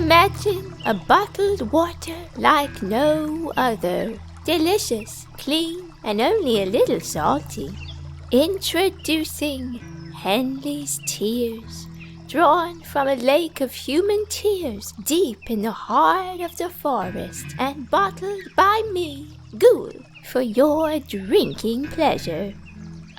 Imagine a bottled water like no other. Delicious, clean, and only a little salty. Introducing Henley's Tears, drawn from a lake of human tears deep in the heart of the forest and bottled by me, Ghoul, for your drinking pleasure.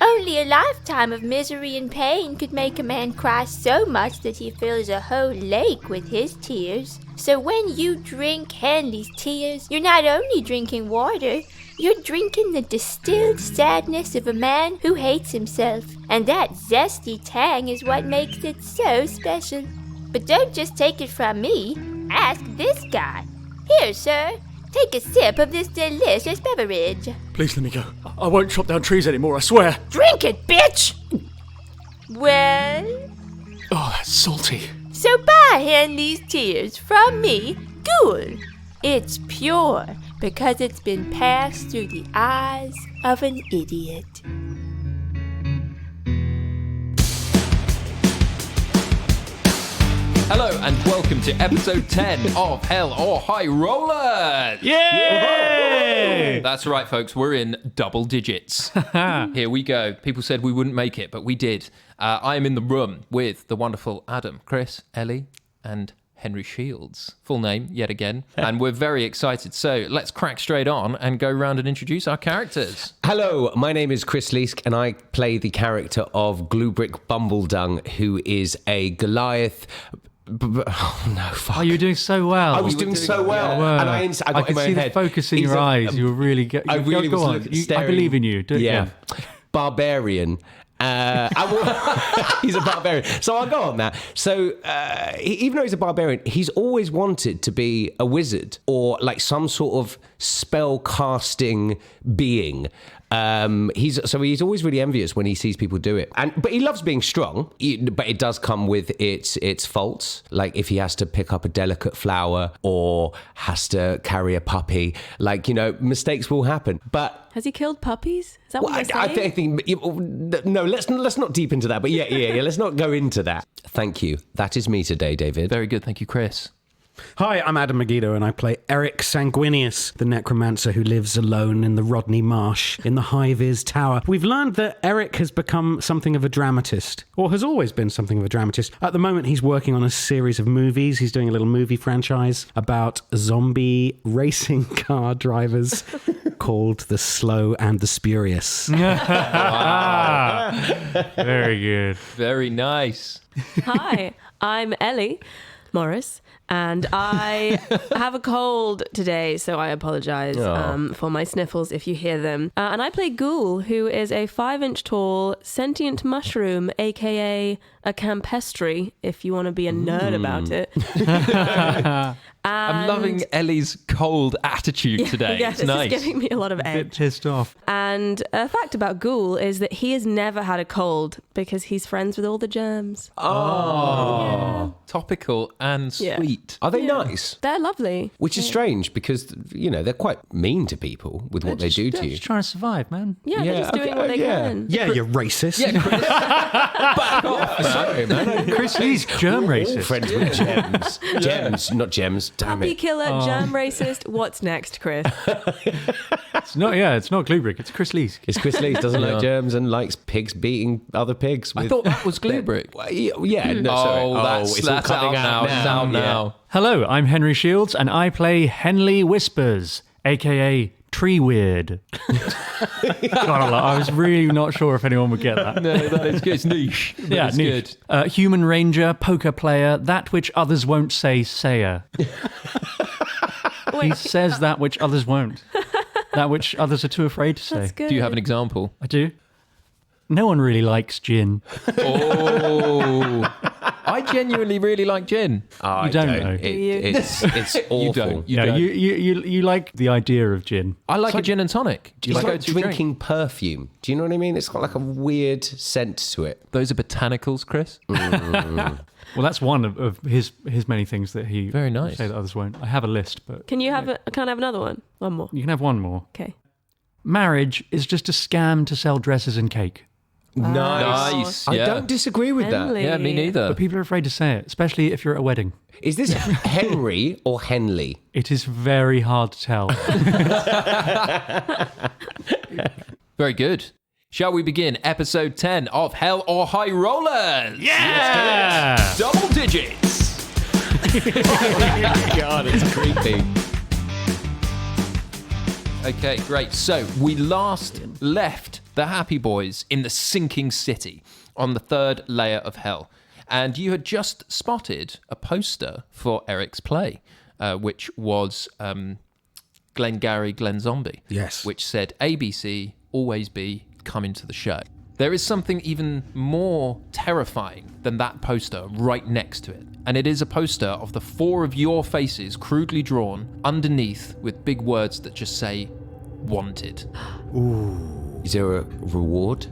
Only a lifetime of misery and pain could make a man cry so much that he fills a whole lake with his tears. So when you drink Henley's Tears, you're not only drinking water, you're drinking the distilled sadness of a man who hates himself. And that zesty tang is what makes it so special. But don't just take it from me. Ask this guy. Here, sir. Take a sip of this delicious beverage. Please let me go. I won't chop down trees anymore, I swear. Drink it, bitch! Well? Oh, that's salty. So buy Henley's Tears from me, Ghoul. It's pure because it's been passed through the eyes of an idiot. Hello and welcome to episode 10 of Hell or High Rollers! Yay! That's right, folks, we're in double digits. Here we go. People said we wouldn't make it, but we did. I am in the room with the wonderful Adam, Chris, Ellie, and Henry Shields. Full name, yet again. And we're very excited. So let's crack straight on and go round and introduce our characters. Hello, my name is Chris Leask and I play the character of GlueBrick Bumbledung, who is a Goliath... Oh no! Fuck. Oh, you were doing so well. I was doing so well, and I got I in could my see head. the focus in your eyes. You were really good. I really go was on. staring. I believe in you. Do it again. Barbarian. He's a barbarian. So I'll go on that. So even though he's a barbarian, he's always wanted to be a wizard or like some sort of spell casting being. He's always really envious when he sees people do it, but he loves being strong. But it does come with its faults. Like if he has to pick up a delicate flower or has to carry a puppy, mistakes will happen. But has he killed puppies? Is that what you're saying? I think no. Let's not deep into that. But yeah. Let's not go into that. Thank you. That is me today, David. Very good. Thank you, Chris. Hi, I'm Adam Megiddo and I play Eric Sanguinious, the necromancer who lives alone in the Rodney Marsh in the High-Vis Tower. We've learned that Eric has become something of a dramatist, or has always been something of a dramatist. At the moment, he's working on a series of movies. He's doing a little movie franchise about zombie racing car drivers called The Slow and the Spurious. Wow. Very good. Very nice. Hi, I'm Ellie Morris, and I have a cold today, so I apologise for my sniffles if you hear them. And I play Ghoul, who is a 5-inch tall sentient mushroom, aka a campestry, if you want to be a nerd about it. I'm loving Ellie's cold attitude today. Yeah, it's this nice. is giving me a lot of edge. A bit pissed off. And a fact about Ghoul is that he has never had a cold because he's friends with all the germs. Oh, topical and sweet. Are they nice? They're lovely. Which is strange because, they're quite mean to people with what they do to They're you. just trying to survive, man. Yeah, they're just doing what they can. Yeah, you're racist. Yeah, back off. Sorry, man. Chris Lee's germ All racist. friends with gems. Gems, not gems. Damn Puppy it. killer, germ racist. What's next, Chris? It's not GlueBrick. It's Chris Lee's. It's Chris Lees, doesn't like germs and likes pigs beating other pigs. I thought that was GlueBrick. Yeah, no, sorry. That's out now. It's out now. Hello, I'm Henry Shields, and I play Henley Whispers, a.k.a. Tree Weird. God, I was really not sure if anyone would get that. No, that is good. It's niche. Yeah, it's niche. good. Human ranger, poker player, that which others won't say, sayer. He says that which others won't. That which others are too afraid to say. That's good. Do you have an example? I do. No one really likes gin. Oh, I genuinely really like gin. You don't know. It's awful. You don't. You like the idea of gin. I like a gin and tonic. Do you It's like like go-to drink? drinking perfume. Do you know what I mean? It's got like a weird scent to it. Those are botanicals, Chris. Well, that's one of his many things that he Very nice. say that others won't. I have a list, but Can I have another one? One more. you can have one more. Okay. Marriage is just a scam to sell dresses and cake. Nice. I Yeah. don't disagree with that. Henley. Yeah, me neither. But people are afraid to say it, especially if you're at a wedding. Is this Henry or Henley? It is very hard to tell. Very good. Shall we begin episode 10 of Hell or High Rollers? Yeah! Double digits. God, it's creepy. Okay, great. So we last left the Happy Boys in the sinking city on the third layer of hell. And you had just spotted a poster for Eric's play, which was Glengarry Glen Zombie. Yes. Which said, ABC, always be, come into the show. There is something even more terrifying than that poster right next to it. And it is a poster of the four of your faces crudely drawn underneath with big words that just say, wanted. Is there a reward?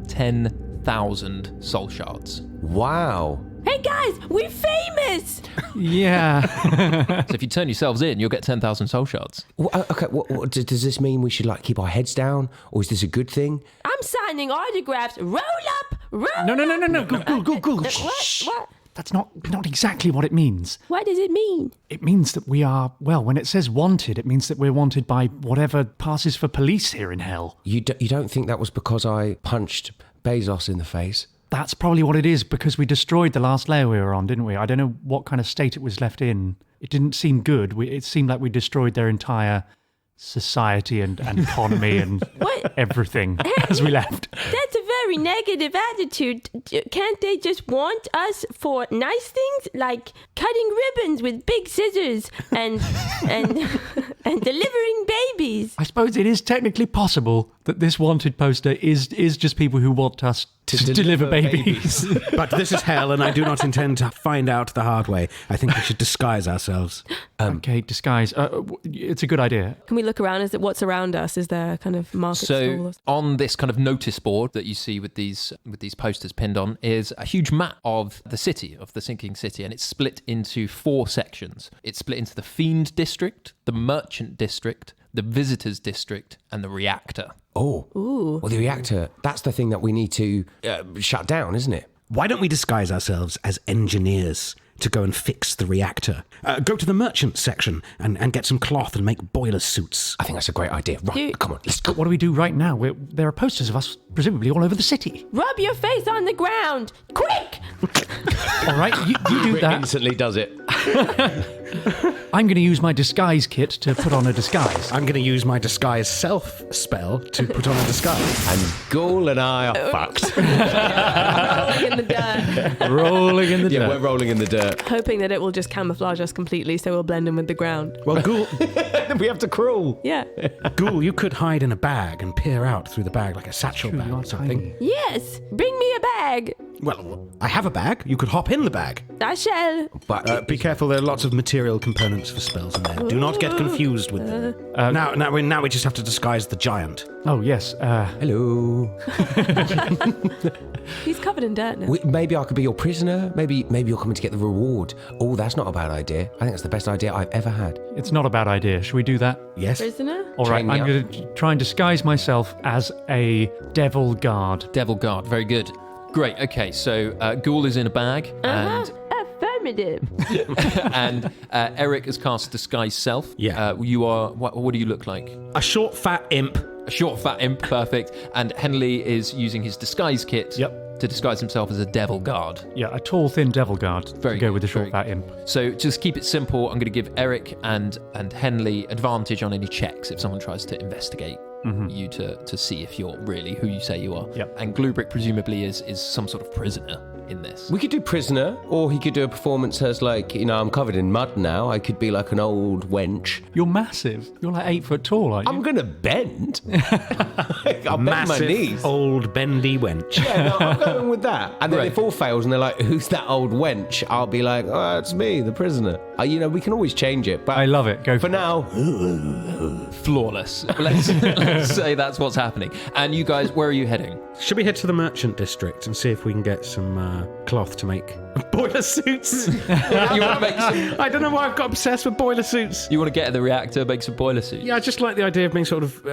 10,000 soul shards. Wow. Hey guys, we're famous! Yeah. So if you turn yourselves in, you'll get 10,000 soul shards. Well, okay, what, does this mean we should keep our heads down, or is this a good thing? I'm signing autographs. Roll up! Roll No. up! Go. What? That's not exactly what it means. What does it mean? It means that we are, well, when it says wanted, it means that we're wanted by whatever passes for police here in hell. You don't think that was because I punched Bezos in the face? That's probably what it is, because we destroyed the last layer we were on, didn't we? I don't know what kind of state it was left in. It didn't seem good. It seemed like we destroyed their entire society and economy and What? everything as we left. That's a very negative attitude. Can't they just want us for nice things like cutting ribbons with big scissors and delivering babies? I suppose it is technically possible that this wanted poster is just people who want us to deliver babies. But this is hell, and I do not intend to find out the hard way. I think we should disguise ourselves. Okay, disguise. It's a good idea. Can we look around? Is it what's around us? Is there a kind of market stall? So on this kind of notice board that you see with these posters pinned on is a huge map of the city, of the sinking city, and it's split into 4 sections. It's split into the Fiend District, the Merchant District, the Visitors District, and the Reactor. Oh. Ooh. Well, the reactor, that's the thing that we need to shut down, isn't it? Why don't we disguise ourselves as engineers to go and fix the reactor? Go to the merchant section and get some cloth and make boiler suits. I think that's a great idea. Right, come on, let's go. What do we do right now? There are posters of us presumably all over the city. Rub your face on the ground, quick! All right, you do that. Instantly does it. I'm going to use my disguise kit to put on a disguise. I'm going to use my disguise self spell to put on a disguise. And Ghoul and I are fucked. Rolling in the dirt, Rolling in the Yeah, dirt. we're rolling in the dirt. hoping that it will just camouflage us completely so we'll blend in with the ground. Well, Ghoul, We have to crawl. Yeah. Ghoul, you could hide in a bag and peer out through the bag like a satchel bag or something. Yes, bring me a bag. Well, I have a bag. You could hop in the bag. I shall. But Be careful, there are lots of material components for spells in there. Do not get confused with them. Now we just have to disguise the giant. Oh, yes. hello. He's covered in dirt now. Maybe I could be your prisoner. Maybe you're coming to get the reward. Oh, that's not a bad idea. I think that's the best idea I've ever had. It's not a bad idea. Should we do that? Yes? Prisoner? All right, Train me I'm up. going to try and disguise myself as a devil guard. Devil Guard, very good. Great, okay, so Ghoul is in a bag, and Affirmative. and Eric has cast Disguise Self. Yeah. You are, what do you look like? A short, fat imp. A short, fat imp, perfect. And Henley is using his disguise kit to disguise himself as a devil guard. Yeah, a tall, thin devil guard. Very to go good, with the short, very fat imp. So just keep it simple. I'm going to give Eric and Henley advantage on any checks if someone tries to investigate you to see if you're really who you say you are. Yep. And GlueBrick presumably is some sort of prisoner in this. We could do prisoner, or he could do a performance as I'm covered in mud now. I could be like an old wench. You're massive. You're like 8 foot tall, aren't you? I'm gonna bend. I'll bend my Massive, knees. old, bendy wench. Yeah, no, I'm going with that. And then Right. if all fails and they're like, "Who's that old wench?" I'll be like, "Oh, it's me, the prisoner." We can always change it, but I love it. Go for now. Flawless. Let's say that's what's happening. And you guys, where are you heading? Should we head to the merchant district and see if we can get some cloth to make boiler suits. You want to make some, I don't know why I've got obsessed with boiler suits. you want to get at the reactor, make some boiler suits. Yeah, I just like the idea of being sort of,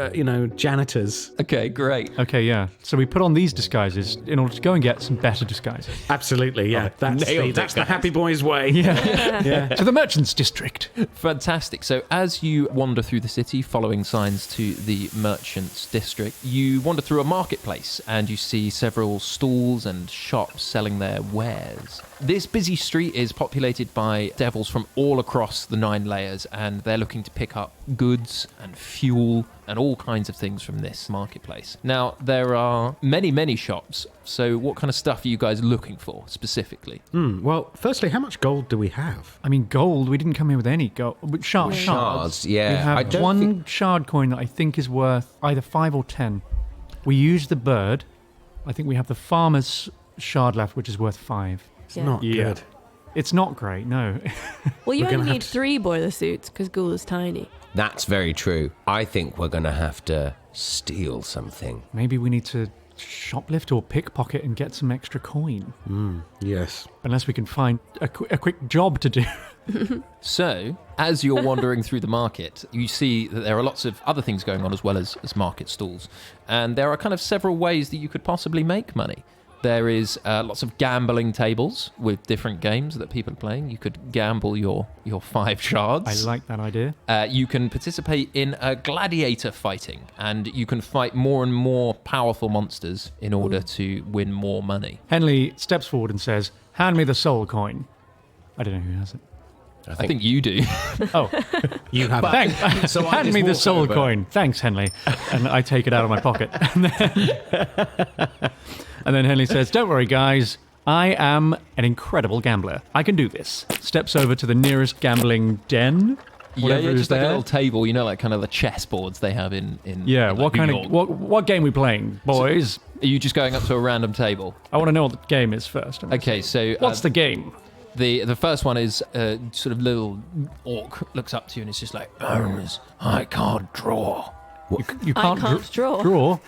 janitors. Okay, great. Okay, yeah. So we put on these disguises in order to go and get some better disguises. Absolutely, yeah. That's Nailed the it, happy boys way. Yeah. To the merchants district. Fantastic. So as you wander through the city, following signs to the merchants district, you wander through a marketplace and you see several stalls and shops selling their wares. This busy street is populated by devils from all across the 9 layers, and they're looking to pick up goods and fuel and all kinds of things from this marketplace. Now, there are many, many shops. So what kind of stuff are you guys looking for specifically? Well, firstly, how much gold do we have? I mean, gold, we didn't come here with any gold. Shards. Shards, We yeah. I have don't one think... shard coin that I think is worth either 5 or 10. We used the bird. I think we have the farmer's shard left, which is worth 5. It's not good. It's not great, no. Well, you We're gonna only have need to- 3 boiler suits because Ghoul is tiny. That's very true. I think we're going to have to steal something. Maybe we need to shoplift or pickpocket and get some extra coin. Yes. Unless we can find a quick job to do. So, as you're wandering through the market, you see that there are lots of other things going on as well as market stalls. And there are kind of several ways that you could possibly make money. There is lots of gambling tables with different games that people are playing. You could gamble your 5 shards. I like that idea. You can participate in gladiator fighting, and you can fight more and more powerful monsters in order to win more money. Henley steps forward and says, "Hand me the soul coin." I don't know who has it. I think you do. Oh, You have thanks. So I Hand just me the walk soul over. coin. Thanks, Henley. And I take it out of my pocket. And then Henley says, "Don't worry, guys. I am an incredible gambler. I can do this." Steps over to the nearest gambling den. Whatever is just like a there. little table, like kind of the chess boards they have in Yeah, in, what New kind York. of what game we playing, boys? Are you just going up to a random table? I want to know what the game is first. Okay, so What's the game? the first one is sort of little orc looks up to you and it's just like, I can't draw. You I can't draw. Draw.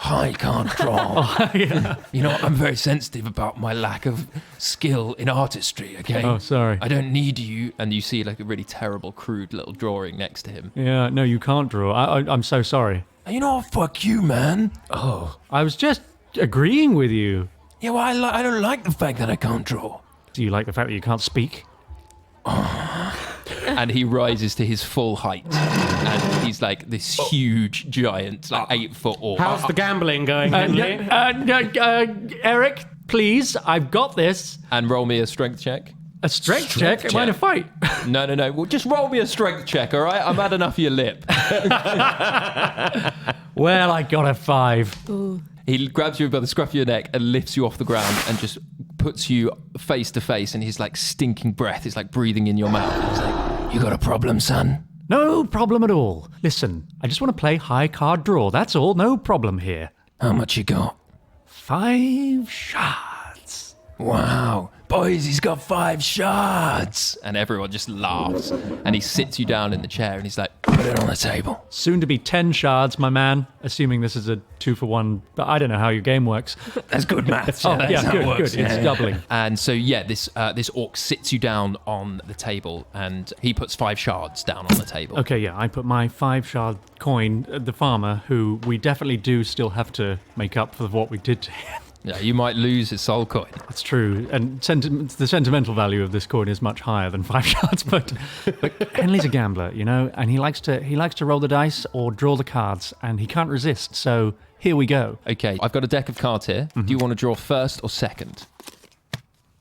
I can't draw. I'm very sensitive about my lack of skill in artistry, okay? Oh, sorry. I don't need you. And you see like a really terrible, crude little drawing next to him. Yeah, no, you can't draw. I'm so sorry. Fuck you, man. I was just agreeing with you. Yeah, well, I don't like the fact that I can't draw. Do you like the fact that you can't speak? And he rises to his full height. And he's like this huge giant, like 8-foot orc. How's the gambling going, Henley? Eric, please, I've got this. And roll me a strength check. A strength check? Am I in a fight? No. Well, just roll me a strength check, all right? I've had enough of your lip. Well, I got a 5. Ooh. He grabs you by the scruff of your neck and lifts you off the ground and just puts you face to face, and his like stinking breath is like breathing in your mouth. He's like, "You got a problem, son?" No problem at all. Listen, I just want to play high card draw. That's all. No problem here. How much you got? 5 shards. Wow. Boys, he's got 5 shards. And everyone just laughs. And he sits you down in the chair and he's like, "Put it on the table." Soon to be 10 shards, my man. Assuming this is a 2-for-1. But I don't know how your game works. That's good maths. Oh, That's yeah, how it good. works. It's doubling. And so, this orc sits you down on the table and he puts 5 shards down on the table. Okay, yeah, I put my 5 shard coin at the farmer, who we definitely do still have to make up for what we did to him. Yeah, you might lose his soul coin. That's true, and the sentimental value of this coin is much higher than 5 shards. But Henley's a gambler, and he likes to roll the dice or draw the cards, and he can't resist. So here we go. Okay, I've got a deck of cards here. Do you want to draw first or second?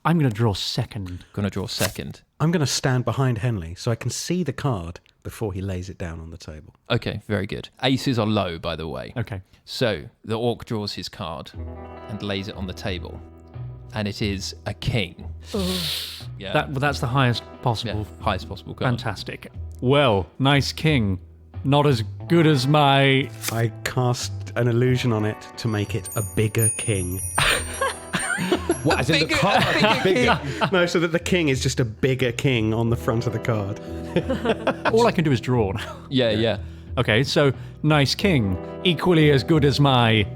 I'm going to draw second. Going to draw second. I'm going to stand behind Henley so I can see the card before he lays it down on the table. Okay, very good. Aces are low, by the way. Okay. So the orc draws his card and lays it on the table, and it is a king. Yeah, That's the highest possible. highest possible card. Fantastic. Well, nice king. Not as good as my... I cast an illusion on it to make it a bigger king. What, as in the card? Bigger. No, so that the king is just a bigger king on the front of the card. All I can do is draw now. Yeah. Okay, so nice king. Equally as good as my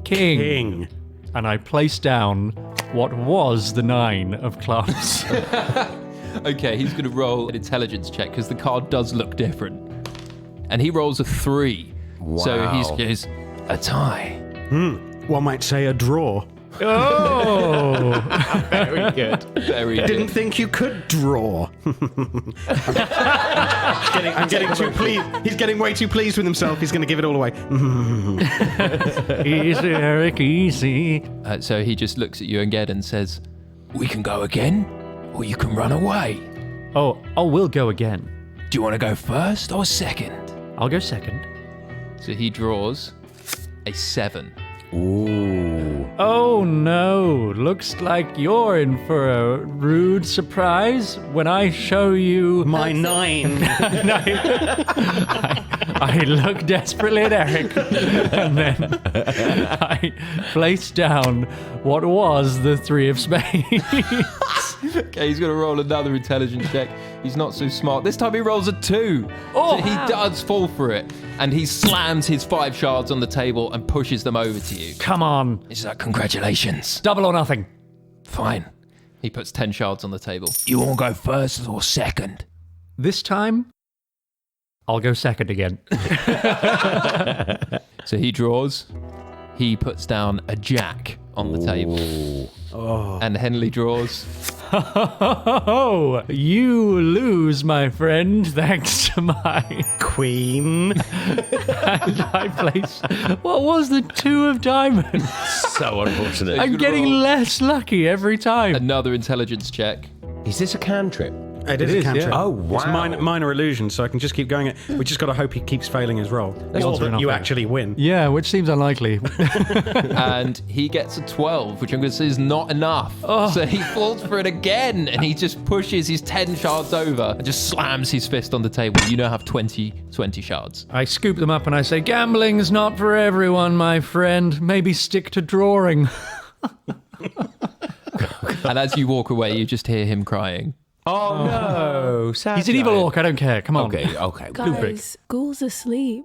king. King. and I place down what was the 9 of clubs. Okay, he's going to roll an intelligence check because the card does look different. And he rolls a 3. Wow. So he's a tie. One might say a draw. Oh! Very good. Very good. Didn't think you could draw. I'm getting too pleased. He's getting way too pleased with himself. He's going to give it all away. Easy, Eric, easy. So he just looks at you and Ged and says, we can go again, or you can run away. Oh, we'll go again. Do you want to go first or second? I'll go second. So he draws a 7. Ooh. Oh no, looks like you're in for a rude surprise when I show you My 9. I look desperately at Eric and then I place down what was the 3 of spades. Okay, he's going to roll another intelligence check. He's not so smart. This time he rolls a 2. So he does fall for it. And he slams his 5 shards on the table and pushes them over to you. Come on, He's like, congratulations. double or nothing. Fine. He puts 10 shards on the table. You want to go first or second? This time, I'll go second again. So he draws. He puts down a jack on the table. Oh. And Henley draws. Oh, you lose, my friend, thanks to my Queen. and I place what was the 2 of diamonds. So unfortunate. I'm getting less lucky every time. Another intelligence check. Is this a cantrip? It is a cantrip. yeah. Oh, wow. It's minor illusion, so I can just keep going. We just got to hope he keeps failing his roll. Or odds are that not you fair. actually win. Yeah, which seems unlikely. And he gets a 12, which I'm going to say is not enough. So he falls for it again, and he just pushes his 10 shards over and just slams his fist on the table. You now have 20 shards. I scoop them up and I say, gambling's not for everyone, my friend. Maybe stick to drawing. And as you walk away, you just hear him crying. Oh, no. Sad He's an evil giant. orc, I don't care. Come on. Okay. Guys, Ghoul's asleep.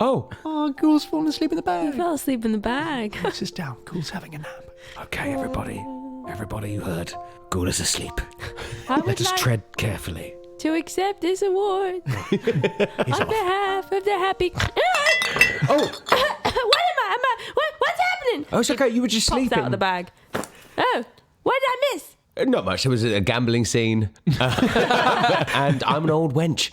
Oh. Oh, Ghoul's fallen asleep in the He bag. fell asleep in the bag. Sit down. Ghoul's having a nap. Okay, everybody. Everybody, you heard. Ghoul is asleep. I would Let us like tread carefully. to accept this award on behalf of the happy. Oh. What's happening? Oh, it's okay. You were just Pops sleeping. out of the bag. Oh, what did I miss? Not much. There was a gambling scene. And I'm an old wench.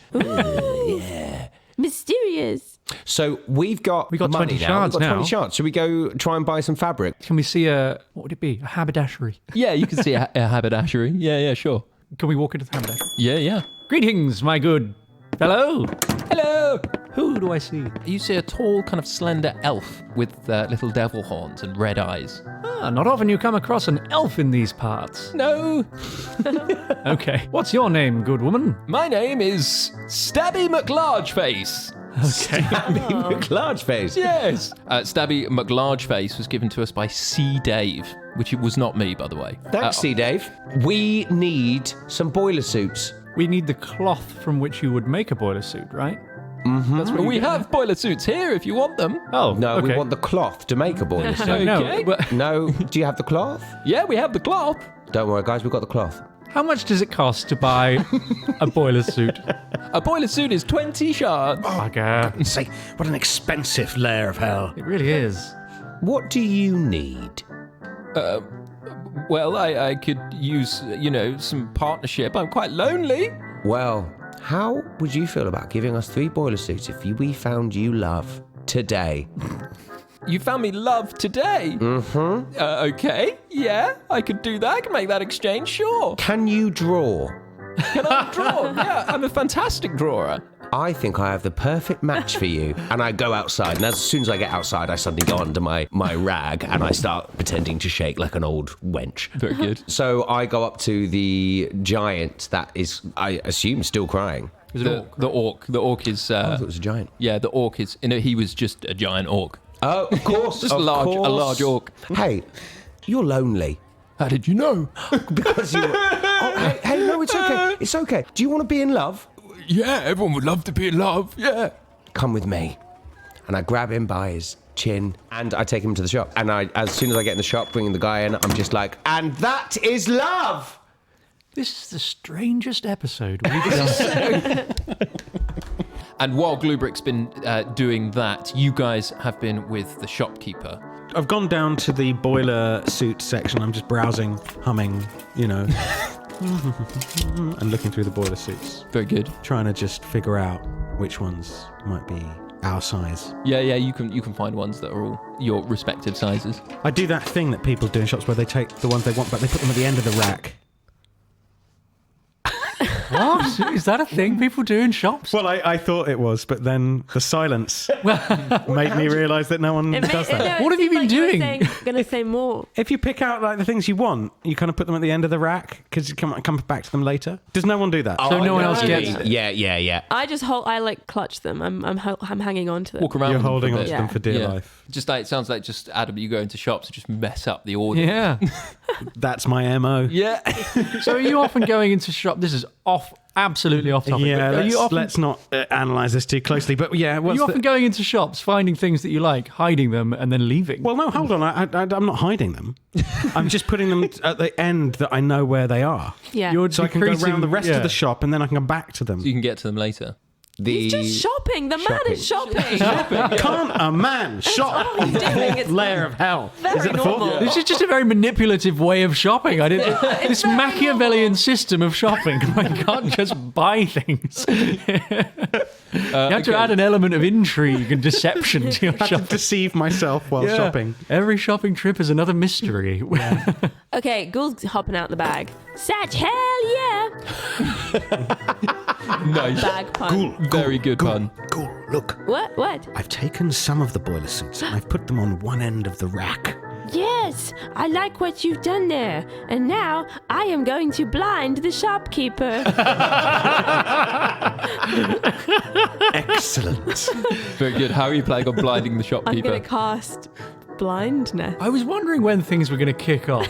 Mysterious. So we've got got money 20 now. shards We've got 20 now. shards. Should we go try and buy some fabric? Can we see what would it be? A haberdashery. Yeah, you can see a haberdashery. Yeah, sure. Can we walk into the haberdashery? Yeah. Greetings, my good fellow. Hello. Who do I see? You see a tall, kind of slender elf with little devil horns and red eyes. Ah, not often you come across an elf in these parts. No, Okay. What's your name, good woman? my name is Stabby McLargeface. Okay. Large face. Yes. Stabby McLargeface was given to us by C. Dave, which it was not me, by the way. Thanks, C. Dave. We need some boiler suits. We need the cloth from which you would make a boiler suit, right? That's what We have boiler suits here if you want them. Oh, No, okay. we want the cloth to make a boiler suit. No, Okay. but No, do you have the cloth? Yeah, we have the cloth. Don't worry, guys, we've got the cloth. how much does it cost to buy a boiler suit? A boiler suit is 20 shards. Bugger. Say, what an expensive lair of hell. It really is. What do you need? Well, I could use, some partnership. I'm quite lonely. Well, how would you feel about giving us 3 boiler suits if we found you love today? You found me love today. Mm-hmm. Okay, yeah, I could do that. I can make that exchange, sure. Can you draw? Can I draw? Yeah, I'm a fantastic drawer. I think I have the perfect match for you. And I go outside, and as soon as I get outside, I suddenly go under my rag and I start pretending to shake like an old wench. Very good. So I go up to the giant that is, I assume, still crying. The orc. The orc is. I thought it was a giant. Yeah, the orc is. He was just a giant orc. Oh, of course. Just of a course. large orc. Hey, you're lonely. How did you know? Because you. Oh, hey, no, it's okay. It's okay. Do you want to be in love? Yeah, everyone would love to be in love. Yeah. Come with me. and I grab him by his chin and I take him to the shop. And as soon as I get in the shop, bringing the guy in, I'm just like, and that is love! This is the strangest episode we've done. And while GlueBrick's been doing that, you guys have been with the shopkeeper. I've gone down to the boiler suit section. I'm just browsing, humming, and looking through the boiler suits. Very good. Trying to just figure out which ones might be our size. Yeah, you can find ones that are all your respective sizes. I do that thing that people do in shops where they take the ones they want, but they put them at the end of the rack. What? Is that a thing people do in shops? Well, I thought it was, but then the silence made me realise that no one does that. What have you been doing? Going to say more. If you pick out like the things you want, you kind of put them at the end of the rack because you can come back to them later. Does no one do that? So no one else gets it? Yeah. I just clutch them. I'm hanging on to them. Walk around. You're with them holding for a on bit. to them for dear life. Just like it sounds like just Adam, you go into shops and just mess up the order. Yeah. That's my MO. Yeah. So are you often going into shop? This is absolutely off topic. Yeah, but let's not analyse this too closely. But yeah, Are you often going into shops, finding things that you like, hiding them, and then leaving? Well, no, hold on. I'm not hiding them. I'm just putting them at the end that I know where they are. Yeah. So I can go around the rest of the shop and then I can come back to them. So you can get to them later. He's just shopping. The man is shopping. Can't a man shop on the fourth layer of hell? Is it the normal. fourth? This is just a very manipulative way of shopping. This Machiavellian system of shopping. I can't just buy things. You have to add an element of intrigue and deception to your I have to shopping. deceive myself while shopping. Every shopping trip is another mystery. Okay, Ghoul's hopping out the bag. Such hell yeah. Nice. Bag pun. Very good pun. Ghoul, look. What? I've taken some of the boiler suits and I've put them on one end of the rack. Yes, I like what you've done there. And now I am going to blind the shopkeeper. Excellent. Very good. How are you planning on blinding the I'm shopkeeper? going to cast blindness. I was wondering when things were going to kick off.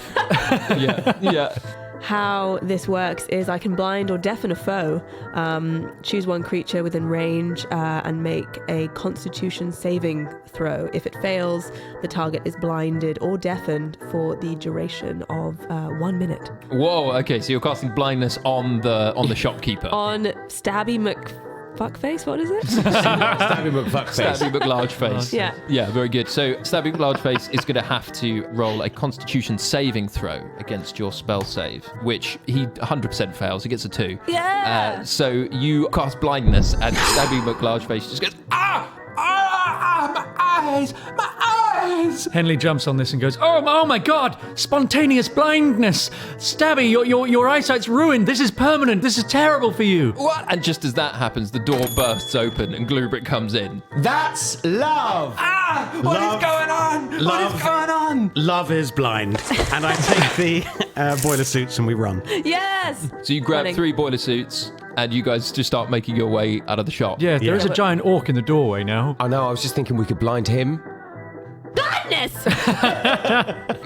Yeah. How this works is I can blind or deafen a foe, choose one creature within range, and make a Constitution saving throw. If it fails, the target is blinded or deafened for the duration of 1 minute. Whoa. Okay. So you're casting blindness on the shopkeeper. On Stabby McFuckface, what is it? Stabby McFuckface. Stabby McLargeface. Yeah. Yeah, very good. So Stabby McLargeface is going to have to roll a Constitution saving throw against your spell save, which he 100% fails. He gets a 2. Yeah. So you cast blindness, and Stabby McLargeface just goes, my eyes, my eyes. Henley jumps on this and goes, oh my God, spontaneous blindness. Stabby, your eyesight's ruined. This is permanent. This is terrible for you. What? And just as that happens, the door bursts open and GlueBrick comes in. That's love! What is going on? What is going on? Love is blind. And I take the boiler suits and we run. Yes. So you grab Running. 3 boiler suits and you guys just start making your way out of the shop. Yeah, there is a giant orc in the doorway now. I know, I was just thinking we could blind him. Blindness.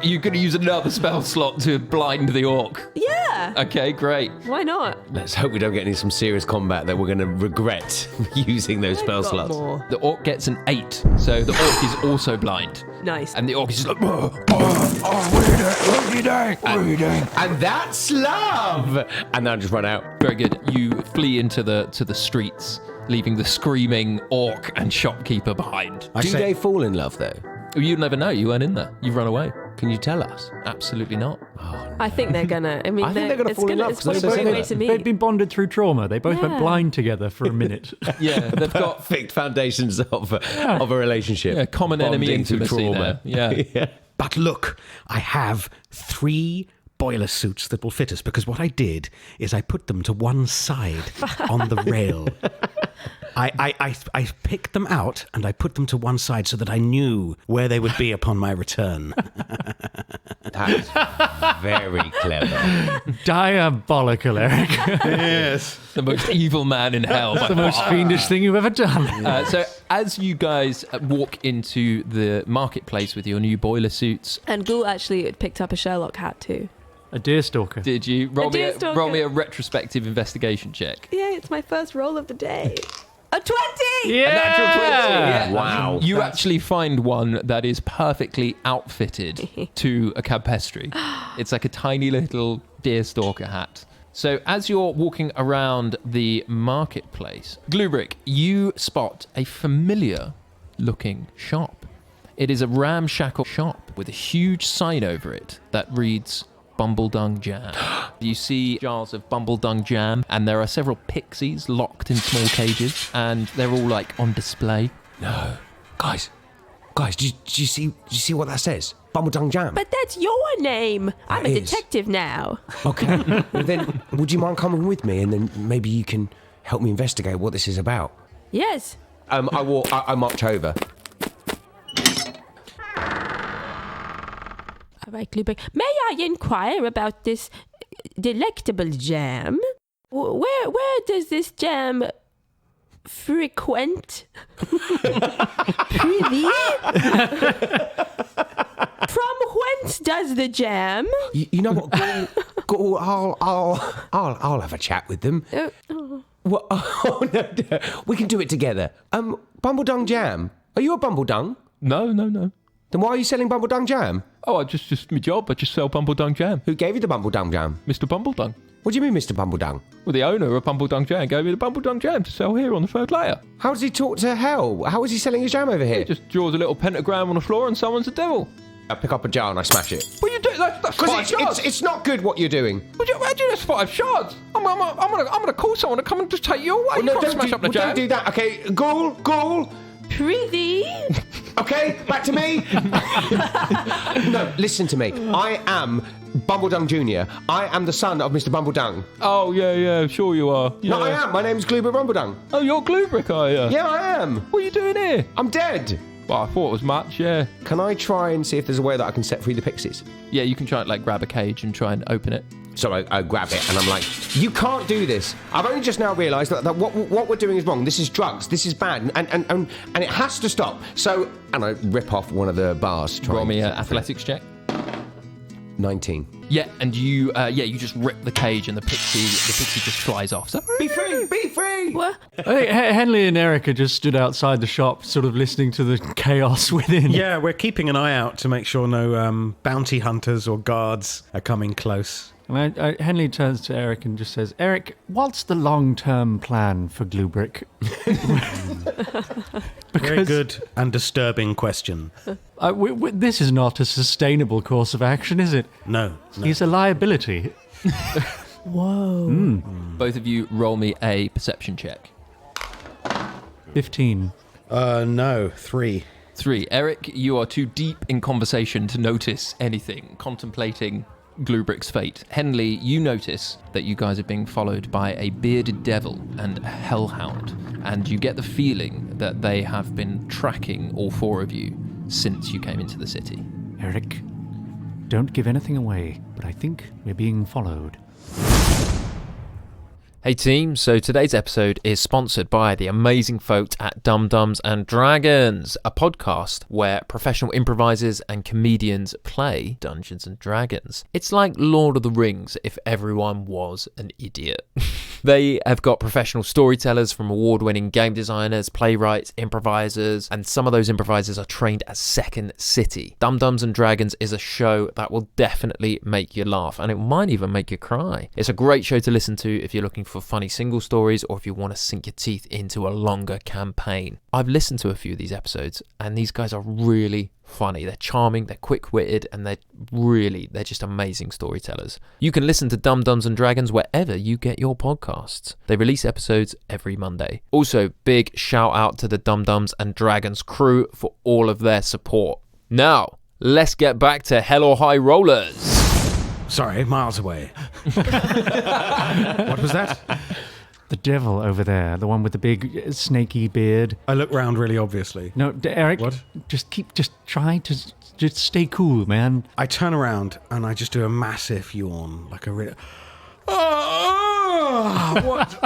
You're going to use another spell slot to blind the orc. Yeah. Okay, great. Why not? Let's hope we don't get into some serious combat that we're going to regret using those spell Got slots. more. The orc gets an 8, so the orc is also blind. Nice. And the orc is just like, what are you doing? And that's love! And then I just run out. Very good. You flee into the streets, leaving the screaming orc and shopkeeper behind. Do they fall in love, though? You'd never know. You weren't in there. You've run away. Can you tell us? Absolutely not. I think they're gonna. I mean, I think they're gonna it's fall in love, It's 'cause gonna they're bring so away to similar. me. They'd been bonded through trauma. They both went Yeah. blind together for a minute. Yeah, they've got Perfect foundations of a relationship. a common enemy Bonding through intimacy trauma. there. Yeah. But look, I have 3 boiler suits that will fit us because what I did is I put them to one side on the rail. I picked them out and I put them to one side so that I knew where they would be upon my return. That's very clever. Diabolical, Eric. Yes. The most evil man in hell. The most fiendish thing you've ever done. So as you guys walk into the marketplace with your new boiler suits, And Ghoul actually picked up a Sherlock hat too. A deerstalker. did you roll deerstalker. roll me a retrospective investigation check? Yeah, it's my first roll of the day. A 20! A natural 20. Yeah. Wow. You actually find one that is perfectly outfitted to a campestry. It's like a tiny little deerstalker hat. So as you're walking around the marketplace, GlueBrick, you spot a familiar looking shop. It is a ramshackle shop with a huge sign over it that reads Bumbledung Jam. You see jars of Bumbledung Jam, and there are several pixies locked in small cages, and they're all like on display. No. Guys, do you see what that says? Bumbledung Jam. But that's your name. I'm a It is. detective now. Okay. Well, then, would you mind coming with me, and then maybe you can help me investigate what this is about? Yes. I march over. All right, GlueBrick. May I inquire about this delectable jam? Where does this jam frequent? Prithee? From whence does the jam? You know what? Go, I'll have a chat with them. What? Oh no, we can do it together. Bumbledung Jam. Are you a Bumbledung? No. Then why are you selling Bumbledung Jam? Oh, just my job. I just sell Bumbledung Jam. Who gave you the Bumbledung Jam? Mr. Bumbledung. What do you mean, Mr. Bumbledung? Well, the owner of Bumbledung Jam gave me the Bumbledung Jam to sell here on the third layer. How does he talk to hell? How is he selling his jam over here? He just draws a little pentagram on the floor and someone's a devil. I pick up a jar and I smash it. What you do? That's 5 shards. It's not good what you're doing. Would you imagine that's 5 shards? I'm gonna call someone to come and just take you away. You can't smash up the jam. Don't do that. Okay, Ghoul. Prithee? Okay, back to me. No, listen to me. I am Bumbledung Jr. I am the son of Mr. Bumbledung. Oh, yeah, sure you are. Yeah. No, I am. My name's GlueBrick Bumbledung. Oh, you're GlueBrick, are you? Yeah, I am. What are you doing here? I'm dead. Well, I thought it was much, yeah. Can I try and see if there's a way that I can set free the pixies? Yeah, you can try and grab a cage and try and open it. So I grab it and I'm like, you can't do this. I've only just now realised that what we're doing is wrong. This is drugs. This is bad. And it has to stop. So, and I rip off one of the bars. Roll me an athletics check. 19. Yeah, and you just rip the cage and the pixie just flies off. So, Be free! Be free! What? Henley and Erica just stood outside the shop, sort of listening to the chaos within. Yeah, we're keeping an eye out to make sure no bounty hunters or guards are coming close. And Henley turns to Eric and just says, Eric, what's the long-term plan for GlueBrick? Very good and disturbing question. This is not a sustainable course of action, is it? No. He's a liability. Whoa. both of you roll me a perception check. 15. No, 3. 3. Eric, you are too deep in conversation to notice anything, contemplating GlueBrick's fate. Henley, you notice that you guys are being followed by a bearded devil and a hellhound, and you get the feeling that they have been tracking all 4 of you since you came into the city. Eric, don't give anything away, but I think we're being followed. Hey team, so today's episode is sponsored by the amazing folks at Dum-Dums and Dragons, a podcast where professional improvisers and comedians play Dungeons and Dragons. It's like Lord of the Rings if everyone was an idiot. They have got professional storytellers from award-winning game designers, playwrights, improvisers, and some of those improvisers are trained at Second City. Dum-Dums and Dragons is a show that will definitely make you laugh, and it might even make you cry. It's a great show to listen to if you're looking for funny single stories or if you want to sink your teeth into a longer campaign. I've listened to a few of these episodes, and these guys are really funny. They're charming, they're quick-witted, and they're just amazing storytellers. You can listen to Dum-Dums and Dragons wherever you get your podcasts. They release episodes every Monday. Also, big shout out to the Dum-Dums and Dragons crew for all of their support. Now, let's get back to Hell or High Rollers. Sorry, miles away. What was that? The devil over there, the one with the big snaky beard. I look round really obviously. No, Eric, What? just try to just stay cool, man. I turn around and I just do a massive yawn, like a real... Oh! What?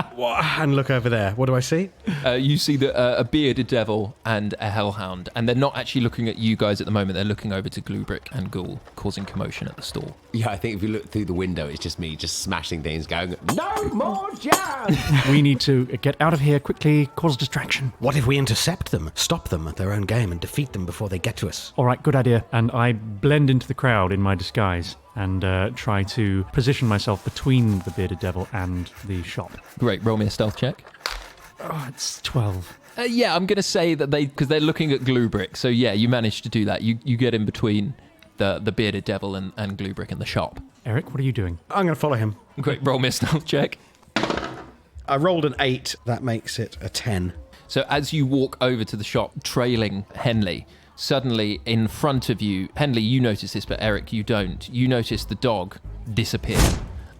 And look over there. What do I see? You see a bearded devil and a hellhound, and they're not actually looking at you guys at the moment. They're looking over to GlueBrick and Ghoul, causing commotion at the store. Yeah, I think if you look through the window, it's just me just smashing things, going, no more jam! We need to get out of here quickly, cause distraction. What if we intercept them, stop them at their own game, and defeat them before they get to us? All right, good idea. And I blend into the crowd in my disguise and try to position myself between the bearded devil and the shop. Great, roll me a stealth check. Oh, it's 12. Yeah, I'm going to say that because they're looking at GlueBrick. So yeah, you managed to do that. You get in between the bearded devil and GlueBrick in the shop. Eric, what are you doing? I'm going to follow him. Great, roll me a stealth check. I rolled an 8. That makes it a 10. So as you walk over to the shop, trailing Henley, suddenly in front of you, Henley, you notice this, but Eric, you don't. You notice the dog disappear,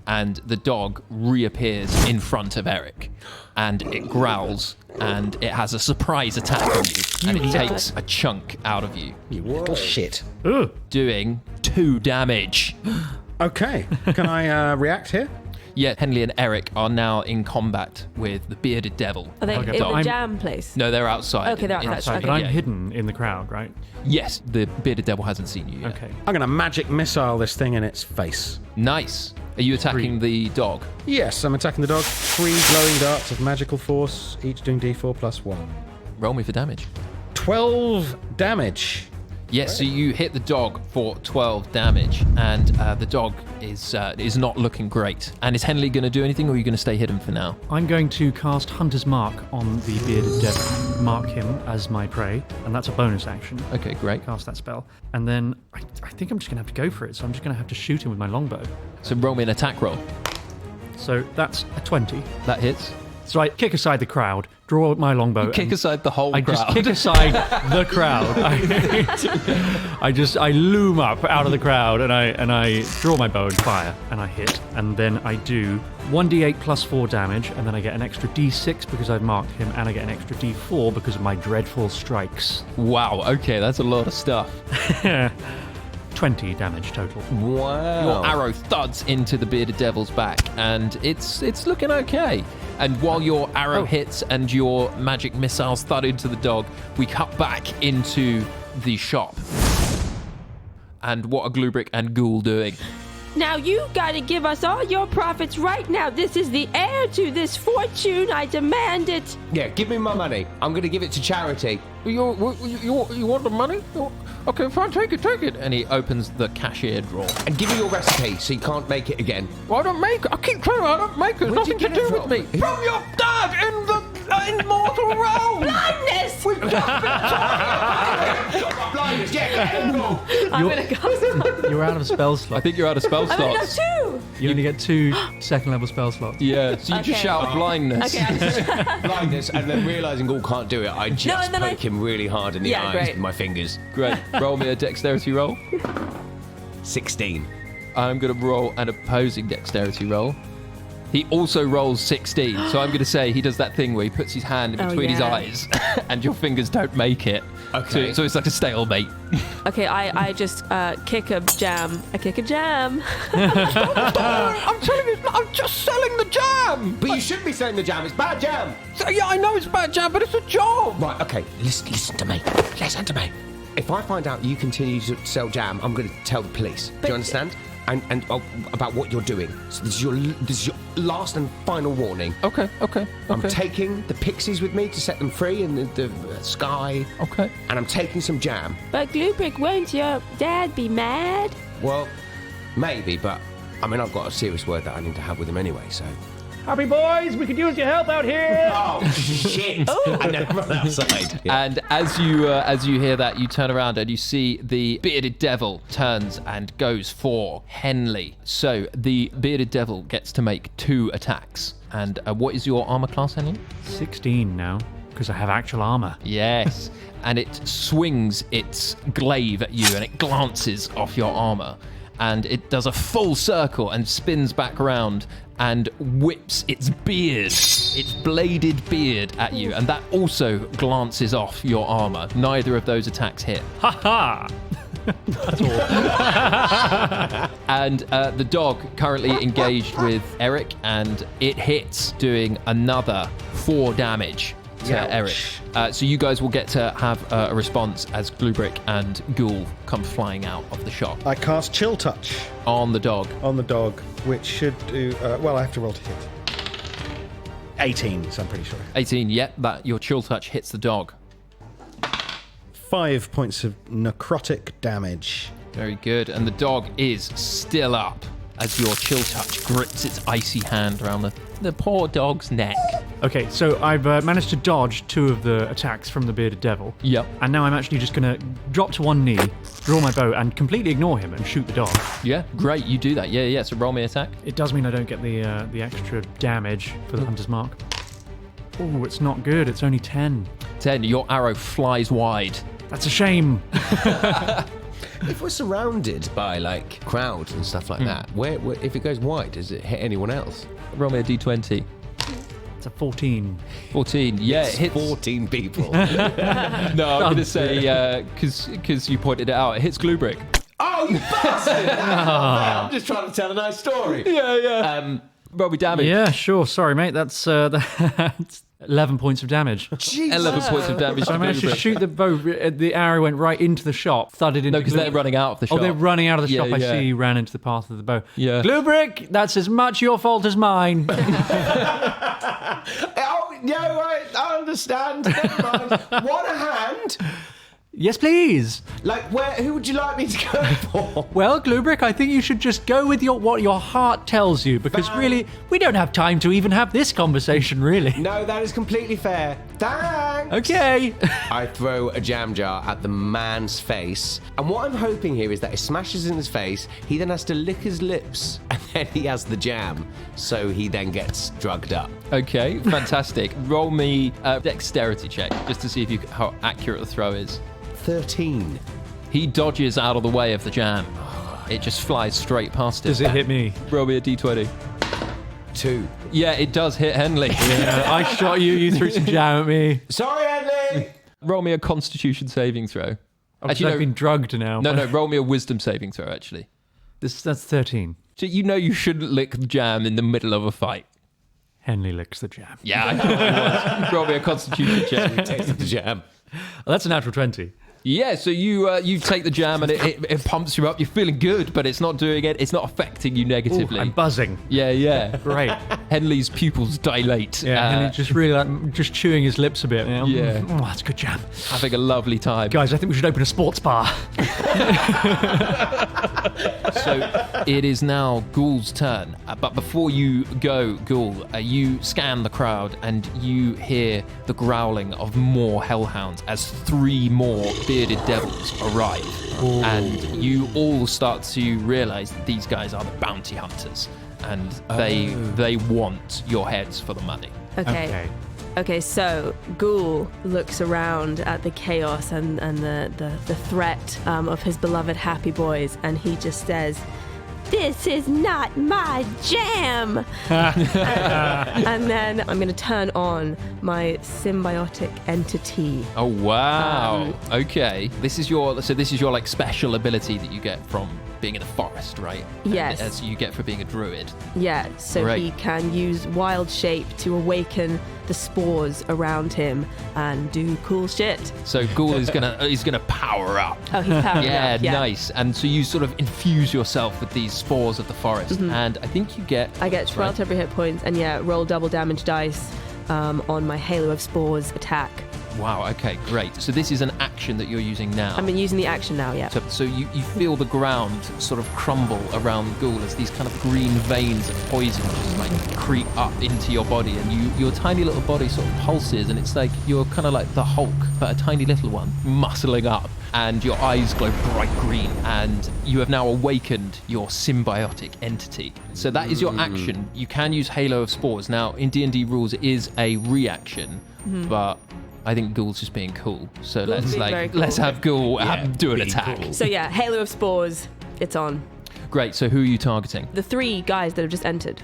and the dog reappears in front of Eric, and it growls, and it has a surprise attack on you, and it takes a chunk out of you, You little shit. Ugh. doing 2 damage. Okay. Can I react here? Yeah, Henley and Eric are now in combat with the bearded devil. Are they Okay, in so the I'm- jam place? No, they're outside. Okay, they're outside. inside. But I'm Yeah. hidden in the crowd, right? Yes, the bearded devil hasn't seen you yet. Okay. I'm going to magic missile this thing in its face. Nice. Are you attacking the dog? Yes, I'm attacking the dog. 3 glowing darts of magical force, each doing d4 plus 1. Roll me for damage. 12 damage. Yes, so you hit the dog for 12 damage, and the dog is not looking great. And is Henley going to do anything, or are you going to stay hidden for now? I'm going to cast Hunter's Mark on the bearded devil, mark him as my prey, and that's a bonus action. Okay, great. Cast that spell. And then I think I'm just going to have to go for it, so I'm just going to have to shoot him with my longbow. So roll me an attack roll. So that's a 20. That hits. So I kick aside the crowd, draw my longbow. Kick and aside the whole I crowd. just kick aside the crowd. I loom up out of the crowd and I draw my bow and fire and I hit, and then I do 1d8 plus 4 damage, and then I get an extra d6 because I've marked him, and I get an extra d4 because of my dreadful strikes. Wow, okay, that's a lot of stuff. 20 damage total. Wow. Your arrow thuds into the bearded devil's back, and it's looking okay. And while your arrow hits and your magic missiles thud into the dog, we cut back into the shop. And what are GlueBrick and Ghoul doing? Now you gotta give us all your profits right now. This is the heir to this fortune. I demand it. Yeah, give me my money. I'm going to give it to charity. You want the money? Okay, fine, take it. And he opens the cashier drawer. And give me your recipe so you can't make it again. Well, I don't make it. I keep trying, I don't make it. It's Where'd nothing you to get it do with from? me. From your dad in the immortal realm. Blindness! Blindness, yeah, go. I'm gonna go. You're out of spell slots. I think you're out of spell I'm gonna go slots. too. You only get 2 second level spell slots. Yeah, so you just Okay. shout blindness. Okay. Blindness, and then realising Ghoul can't do it, I just and then poke him really hard in the Yeah, eyes great. with my fingers. Great. Roll me a dexterity roll. 16. I'm going to roll an opposing dexterity roll. He also rolls 16, so I'm going to say he does that thing where he puts his hand in between his yeah. eyes and your fingers don't make it. Okay. So it's like a stalemate. Okay, I just kick a jam. I kick a jam. I'm telling you, I'm just selling the jam. But you shouldn't be selling the jam, it's bad jam. So, yeah, I know it's bad jam, but it's a job. Right, okay, listen to me. Listen to me. If I find out you continue to sell jam, I'm going to tell the police. Do you understand? And about what you're doing. So this is your last and final warning. Okay. I'm taking the pixies with me to set them free in the sky. Okay. And I'm taking some jam. But GlueBrick, won't your dad be mad? Well, maybe, but I mean, I've got a serious word that I need to have with him anyway, so. Happy boys, we could use your help out here. Oh, shit. And then run outside. Yeah. And as you hear that, you turn around and you see the bearded devil turns and goes for Henley. So the bearded devil gets to make 2 attacks. And what is your armor class, Henley? 16 now, because I have actual armor. Yes. And it swings its glaive at you and it glances off your armor. And it does a full circle and spins back around and whips its beard, its bladed beard at you. And that also glances off your armor. Neither of those attacks hit. Ha ha! And the dog currently engaged with Eric, and it hits, doing another 4 damage to Eric. So you guys will get to have a response as GlueBrick and Ghoul come flying out of the shop. I cast Chill Touch On the dog. on the dog, which should do... I have to roll to hit. 18, so I'm pretty sure. 18, yep, that your chill touch hits the dog. 5 points of necrotic damage. Very good. And the dog is still up as your chill touch grips its icy hand around the poor dog's neck. Okay, so I've managed to dodge 2 of the attacks from the bearded devil. Yep. And now I'm actually just going to drop to one knee, draw my bow, and completely ignore him and shoot the dog. Yeah, great, you do that. Yeah, so roll me attack. It does mean I don't get the extra damage for the hunter's mark. Oh, it's not good. It's only 10. 10, your arrow flies wide. That's a shame. If we're surrounded by like crowds and stuff like that, where if it goes wide, does it hit anyone else? Roll me a d20. It's a 14. 14, yeah, it hits. 14 people. No, I'm going to say, because you pointed it out, it hits GlueBrick. Oh, you bastard! I'm just trying to tell a nice story. Yeah. Roll me damage. Yeah, sure. Sorry, mate. That's 11 points of damage. Jesus. 11 points of damage So I to managed to GlueBrick. shoot the bow. The arrow went right into the shop, thudded into. No, because they're running out of the shop. Oh, they're running out of the Yeah, shop. I yeah. see. You ran into the path of the bow. Yeah. GlueBrick, that's as much your fault as mine. Oh, yeah, right. I understand. Never mind. Want a hand? Yes, please. Like, who would you like me to go for? Well, GlueBrick, I think you should just go with what your heart tells you, because really, we don't have time to even have this conversation, really. No, that is completely fair. Thanks. Okay. I throw a jam jar at the man's face, and what I'm hoping here is that it smashes in his face. He then has to lick his lips, and then he has the jam, so he then gets drugged up. Okay, fantastic. Roll me a dexterity check just to see how accurate the throw is. 13. He dodges out of the way of the jam. It just flies straight past him. Does it hit me? Roll me a d20. 2. Yeah, it does hit Henley. Yeah, I shot you. You threw some jam at me. Sorry, Henley. Roll me a constitution saving throw. Actually, I've been drugged now. No, roll me a wisdom saving throw, actually. That's 13. So you know you shouldn't lick the jam in the middle of a fight. Henley licks the jam. Yeah, I thought it was. Roll me a constitution check. Tasted the jam. Well, that's a natural 20. Yeah, so you take the jam and it pumps you up. You're feeling good, but it's not doing it. It's not affecting you negatively. Ooh, I'm buzzing. Yeah. Great. Henley's pupils dilate. Yeah, and just really just chewing his lips a bit. You know? Yeah. Oh, that's a good jam. Having a lovely time. Guys, I think we should open a sports bar. So it is now Ghoul's turn. But before you go, Ghoul, you scan the crowd and you hear the growling of more hellhounds as 3 more bearded devils arrive. Ooh. And you all start to realize that these guys are the bounty hunters and they want your heads for the money. Okay, so Ghoul looks around at the chaos and the threat of his beloved happy boys, and he just says, "This is not my jam!" And then I'm going to turn on my symbiotic entity. Oh, wow. Okay. This is your like special ability that you get from being in the forest, right? Yes. As you get for being a druid. Yeah, so Great. he can use wild shape to awaken the spores around him and do cool shit. So Ghoul is gonna power up. Oh, he's powering Yeah, up. Yeah, nice. And so you sort of infuse yourself with these spores of the forest, and I think you get. I get 12 right? temporary hit points, and roll double damage dice on my Halo of Spores attack. Wow. Okay. Great. So this is an action that you're using now. I'm using the action now, yeah. So you feel the ground sort of crumble around Ghoul as these kind of green veins of poison just like creep up into your body, and your tiny little body sort of pulses, and it's like you're kind of like the Hulk, but a tiny little one, muscling up, and your eyes glow bright green, and you have now awakened your symbiotic entity. So that is your action. You can use Halo of Spores. Now, in D&D rules, it is a reaction, but I think Ghoul's just being cool. So Ghoul's being very cool. let's have Ghoul do an attack. Cool. So Halo of Spores, it's on. Great. So who are you targeting? The 3 guys that have just entered.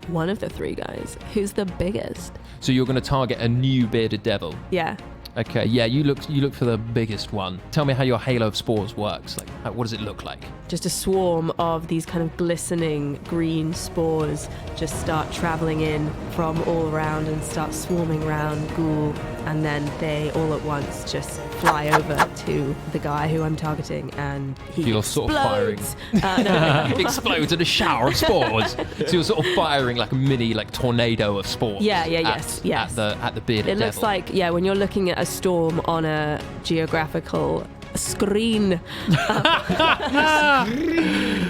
One of the 3 guys. Who's the biggest? So you're going to target a new bearded devil. Yeah. Okay, yeah, you look for the biggest one. Tell me how your halo of spores works. Like, what does it look like? Just a swarm of these kind of glistening green spores just start traveling in from all around and start swarming around Ghoul, and then they all at once just fly over to the guy who I'm targeting, and he You're explodes. sort of firing. Explodes in a shower of spores. So you're sort of firing like a mini tornado of spores. Yes. At the bearded It looks devil. like, when you're looking at a storm on a geographical screen. a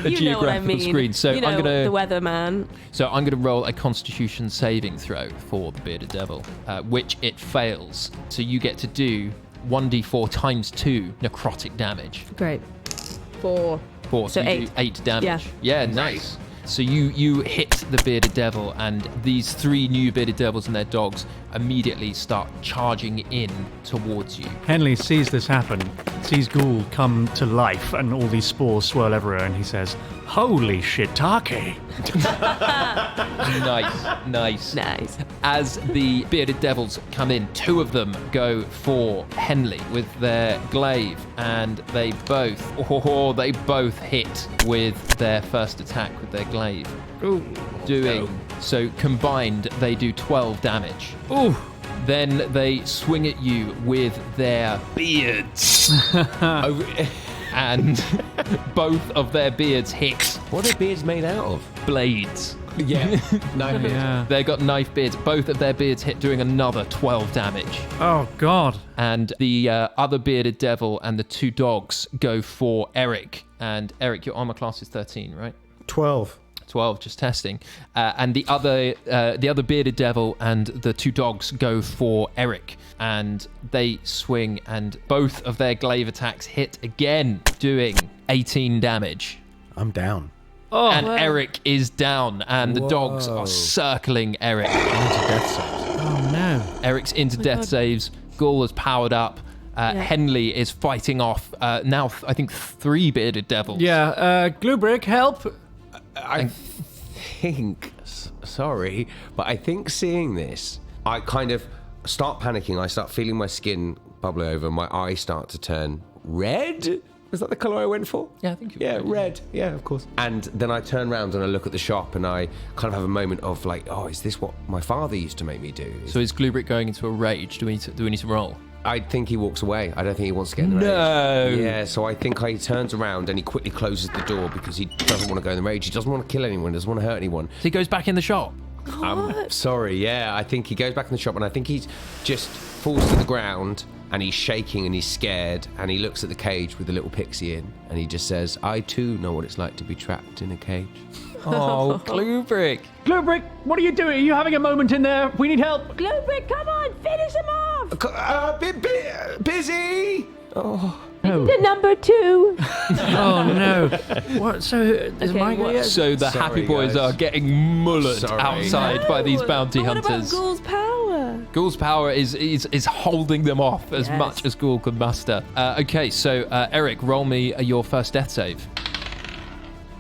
You know what I geographical mean. screen. So you know, I'm gonna the weatherman. So I'm gonna roll a Constitution saving throw for the bearded devil, which it fails. So you get to do 1d4 times 2 necrotic damage. Great. 4. So you 8. do 8 damage. Yeah, nice. So you hit the bearded devil, and these 3 new bearded devils and their dogs immediately start charging in towards you. Henley sees this happen, sees Ghoul come to life, and all these spores swirl everywhere, and he says, "Holy shiitake!" Nice. As the bearded devils come in, 2 of them go for Henley with their glaive, and they both hit with their first attack with their glaive. So combined, they do 12 damage. Ooh. Then they swing at you with their beards. And both of their beards hit. What are their beards made out of? Blades. Yeah. Knife beards. Yeah. They got knife beards. Both of their beards hit, doing another 12 damage. Oh, God. And the other bearded devil and the 2 dogs go for Eric. And Eric, your armor class is 13, right? 12. 12, just testing. And the other bearded devil and the 2 dogs go for Eric. And they swing, and both of their glaive attacks hit again, doing 18 damage. I'm down. Oh, And Eric is down, and the dogs are circling Eric. Into death saves. oh no. Eric's into death saves. Ghoul has powered up. Henley is fighting off now, I think, 3 bearded devils. Yeah, GlueBrick, help. I think, sorry, but I think seeing this, I kind of start panicking. I start feeling my skin bubble over. My eyes start to turn red. Was that the colour I went for? Yeah, I think you Yeah, were. red. Yeah, of course. And then I turn around and I look at the shop, and I kind of have a moment of like, oh, is this what my father used to make me do? So is GlueBrick going into a rage? Do we need to roll? I think he walks away. I don't think he wants to get in the rage. Yeah, so I think he turns around and he quickly closes the door because he doesn't want to go in the rage. He doesn't want to kill anyone, doesn't want to hurt anyone. So he goes back in the shop. I'm sorry, yeah. I think he goes back in the shop, and I think he just falls to the ground, and he's shaking and he's scared, and he looks at the cage with the little pixie in, and he just says, I too know what it's like to be trapped in a cage. Oh, GlueBrick. GlueBrick, what are you doing? Are you having a moment in there? We need help. GlueBrick, come on, finish him off! Busy! The number 2. Oh, no. What? So, is Okay, my... what- So the Sorry, happy boys guys. are getting mullered Sorry. outside by these bounty But what hunters. about Ghoul's power? Ghoul's power is holding them off as Yes. much as Ghoul can muster. Okay, so Eric, roll me your first death save.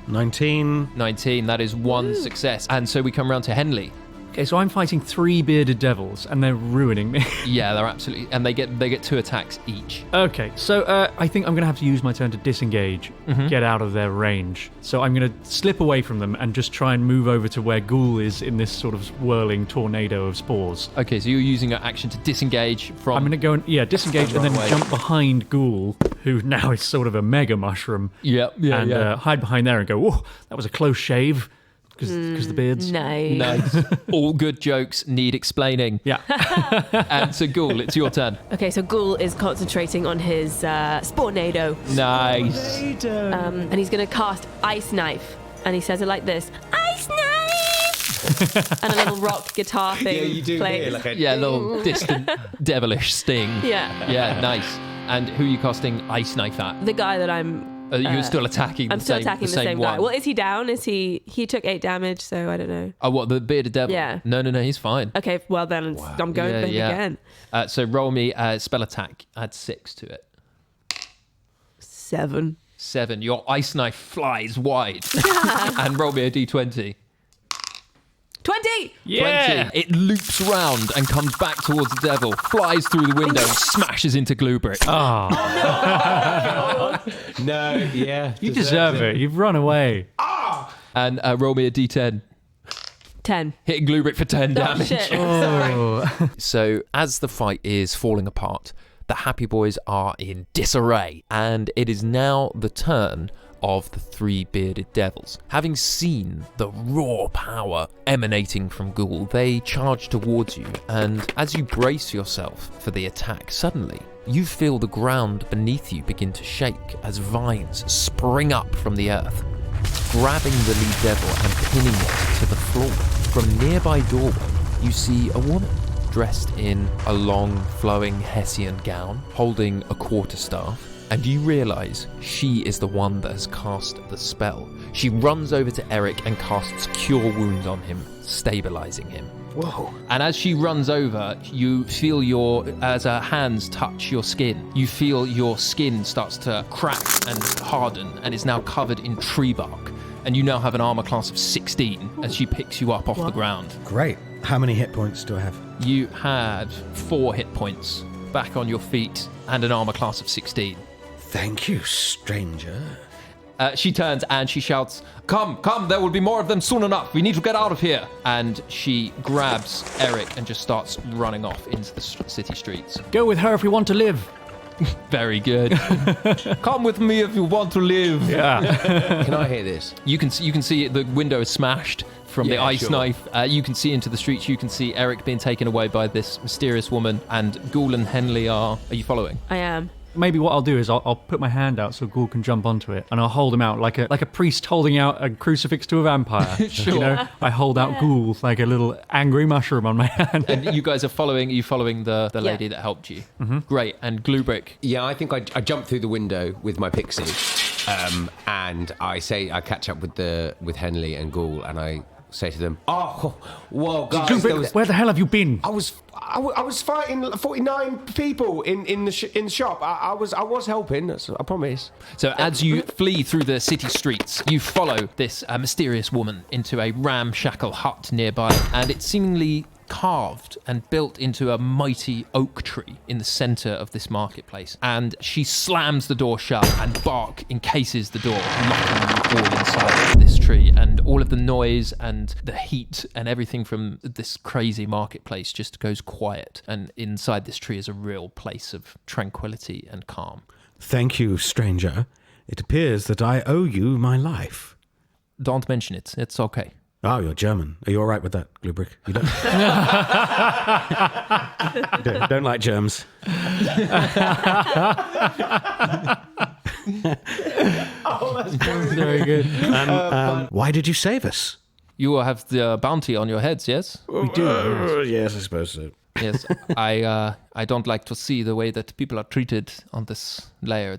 19. 19, that is 1 success. And so we come around to Henley. Okay, so I'm fighting 3 bearded devils, and they're ruining me. Yeah, they're absolutely... And they get 2 attacks each. Okay, so I think I'm going to have to use my turn to disengage, get out of their range. So I'm going to slip away from them and just try and move over to where Ghoul is in this sort of whirling tornado of spores. Okay, so you're using your action to disengage from... I'm going to go and, disengage and then Right. jump behind Ghoul, who now is sort of a mega mushroom, and hide behind there and go, whoa, that was a close shave, because the beards. Nice. Nice. All good jokes need explaining. Yeah. And so, Ghoul, it's your turn. Okay, so Ghoul is concentrating on his Spornado. Nice. And he's going to cast Ice Knife. And he says it like this. Ice Knife! And a little rock guitar thing plays. Yeah, a little distant devilish sting. Yeah. Yeah, nice. And who are you casting Ice Knife at? The guy that I'm... You're still attacking I'm the still same, attacking the same one. guy. Well, is he down? Is he took 8 damage, so I don't know. Oh, what, the bearded devil? Yeah. No, he's fine. Okay, well then I'm going for him again. So roll me spell attack. Add 6 to it. 7. 7. Your ice knife flies wide. And roll me a d20. 20! 20! Yeah. 20. It loops round and comes back towards the devil, flies through the window and smashes into GlueBrick. Oh, No, yeah. you deserve it. You've run away. And roll me a d10. 10. Hitting GlueBrick for 10 Oh, damage. shit. Sorry. So as the fight is falling apart, the Happy Boys are in disarray, and it is now the turn of the three bearded devils. Having seen the raw power emanating from Ghoul, they charge towards you, and as you brace yourself for the attack, suddenly you feel the ground beneath you begin to shake as vines spring up from the earth, grabbing the lead devil and pinning it to the floor. From nearby doorway, you see a woman dressed in a long, flowing Hessian gown, holding a quarterstaff, and you realise she is the one that has cast the spell. She runs over to Eric and casts Cure Wounds on him, stabilising him. Whoa. And as she runs over, you feel as her hands touch your skin, you feel your skin starts to crack and harden and is now covered in tree bark. And you now have an armor class of 16 as she picks you up off the ground. Great. How many hit points do I have? You had 4 hit points, back on your feet, and an armor class of 16. Thank you, stranger. She turns and she shouts, come, there will be more of them soon enough. We need to get out of here. And she grabs Eric and just starts running off into the city streets. Go with her if we want to live. Very good. Come with me if you want to live. Yeah. Can I hear this? You can see the window is smashed from the Yeah, ice sure. knife. You can see into the streets. You can see Eric being taken away by this mysterious woman. And Ghoul and Henley are you following? I am. Maybe what I'll do is I'll put my hand out so Ghoul can jump onto it, and I'll hold him out like a priest holding out a crucifix to a vampire. Sure. You know, I hold out Ghoul like a little angry mushroom on my hand. And you guys are following the lady that helped you. Mm-hmm. Great. And GlueBrick. Yeah, I think I jumped through the window with my pixie, and I catch up with Henley and Ghoul, and I say to them, "Oh, whoa, guys, GlueBrick, where the hell have you been? I was fighting 49 people in the shop. I was helping. I promise." So as you flee through the city streets, you follow this mysterious woman into a ramshackle hut nearby, and it's seemingly carved and built into a mighty oak tree in the center of this marketplace. And she slams the door shut, and bark encases the door, locking you all inside this tree. And all of the noise and the heat and everything from this crazy marketplace just goes quiet. And inside this tree is a real place of tranquility and calm. Thank you, stranger. It appears that I owe you my life. Don't mention it. It's okay. Oh, you're German. Are you all right with that, GlueBrick? You don't... don't like germs. Very good. Why did you save us? You have the bounty on your heads, yes? We do. Yes, I suppose so. Yes. I don't like to see the way that people are treated on this layer.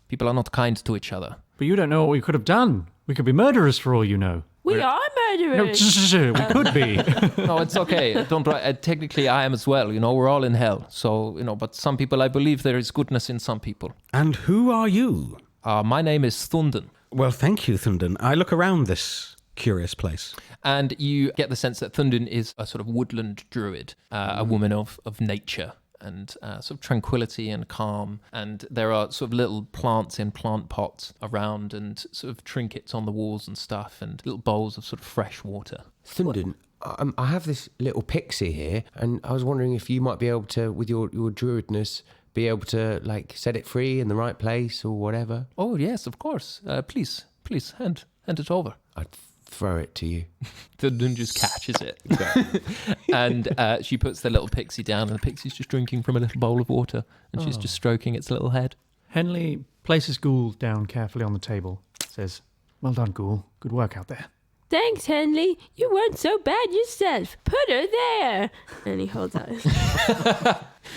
People are not kind to each other. But you don't know what we could have done. We could be murderers for all you know. We are No, murderers. we could be. No, it's okay. Don't. Technically, I am as well. We're all in hell. So but some people, I believe there is goodness in some people. And who are you? My name is Thunden. Well, thank you, Thunden. I look around this curious place. And you get the sense that Thunden is a sort of woodland druid, a woman of nature and sort of tranquility and calm. And there are sort of little plants in plant pots around and sort of trinkets on the walls and stuff and little bowls of sort of fresh water. Thunden, I have this little pixie here, and I was wondering if you might be able to, with your druidness, be able to set it free in the right place or whatever. Oh, yes, of course. Please, hand it over. I'd throw it to you. Thunden just catches it. And she puts the little pixie down, and the pixie's just drinking from a little bowl of water, and she's just stroking its little head. Henley places Ghoul down carefully on the table. Says, "Well done, Ghoul. Good work out there." Thanks, Henley. You weren't so bad yourself. Put her there. And he holds out his...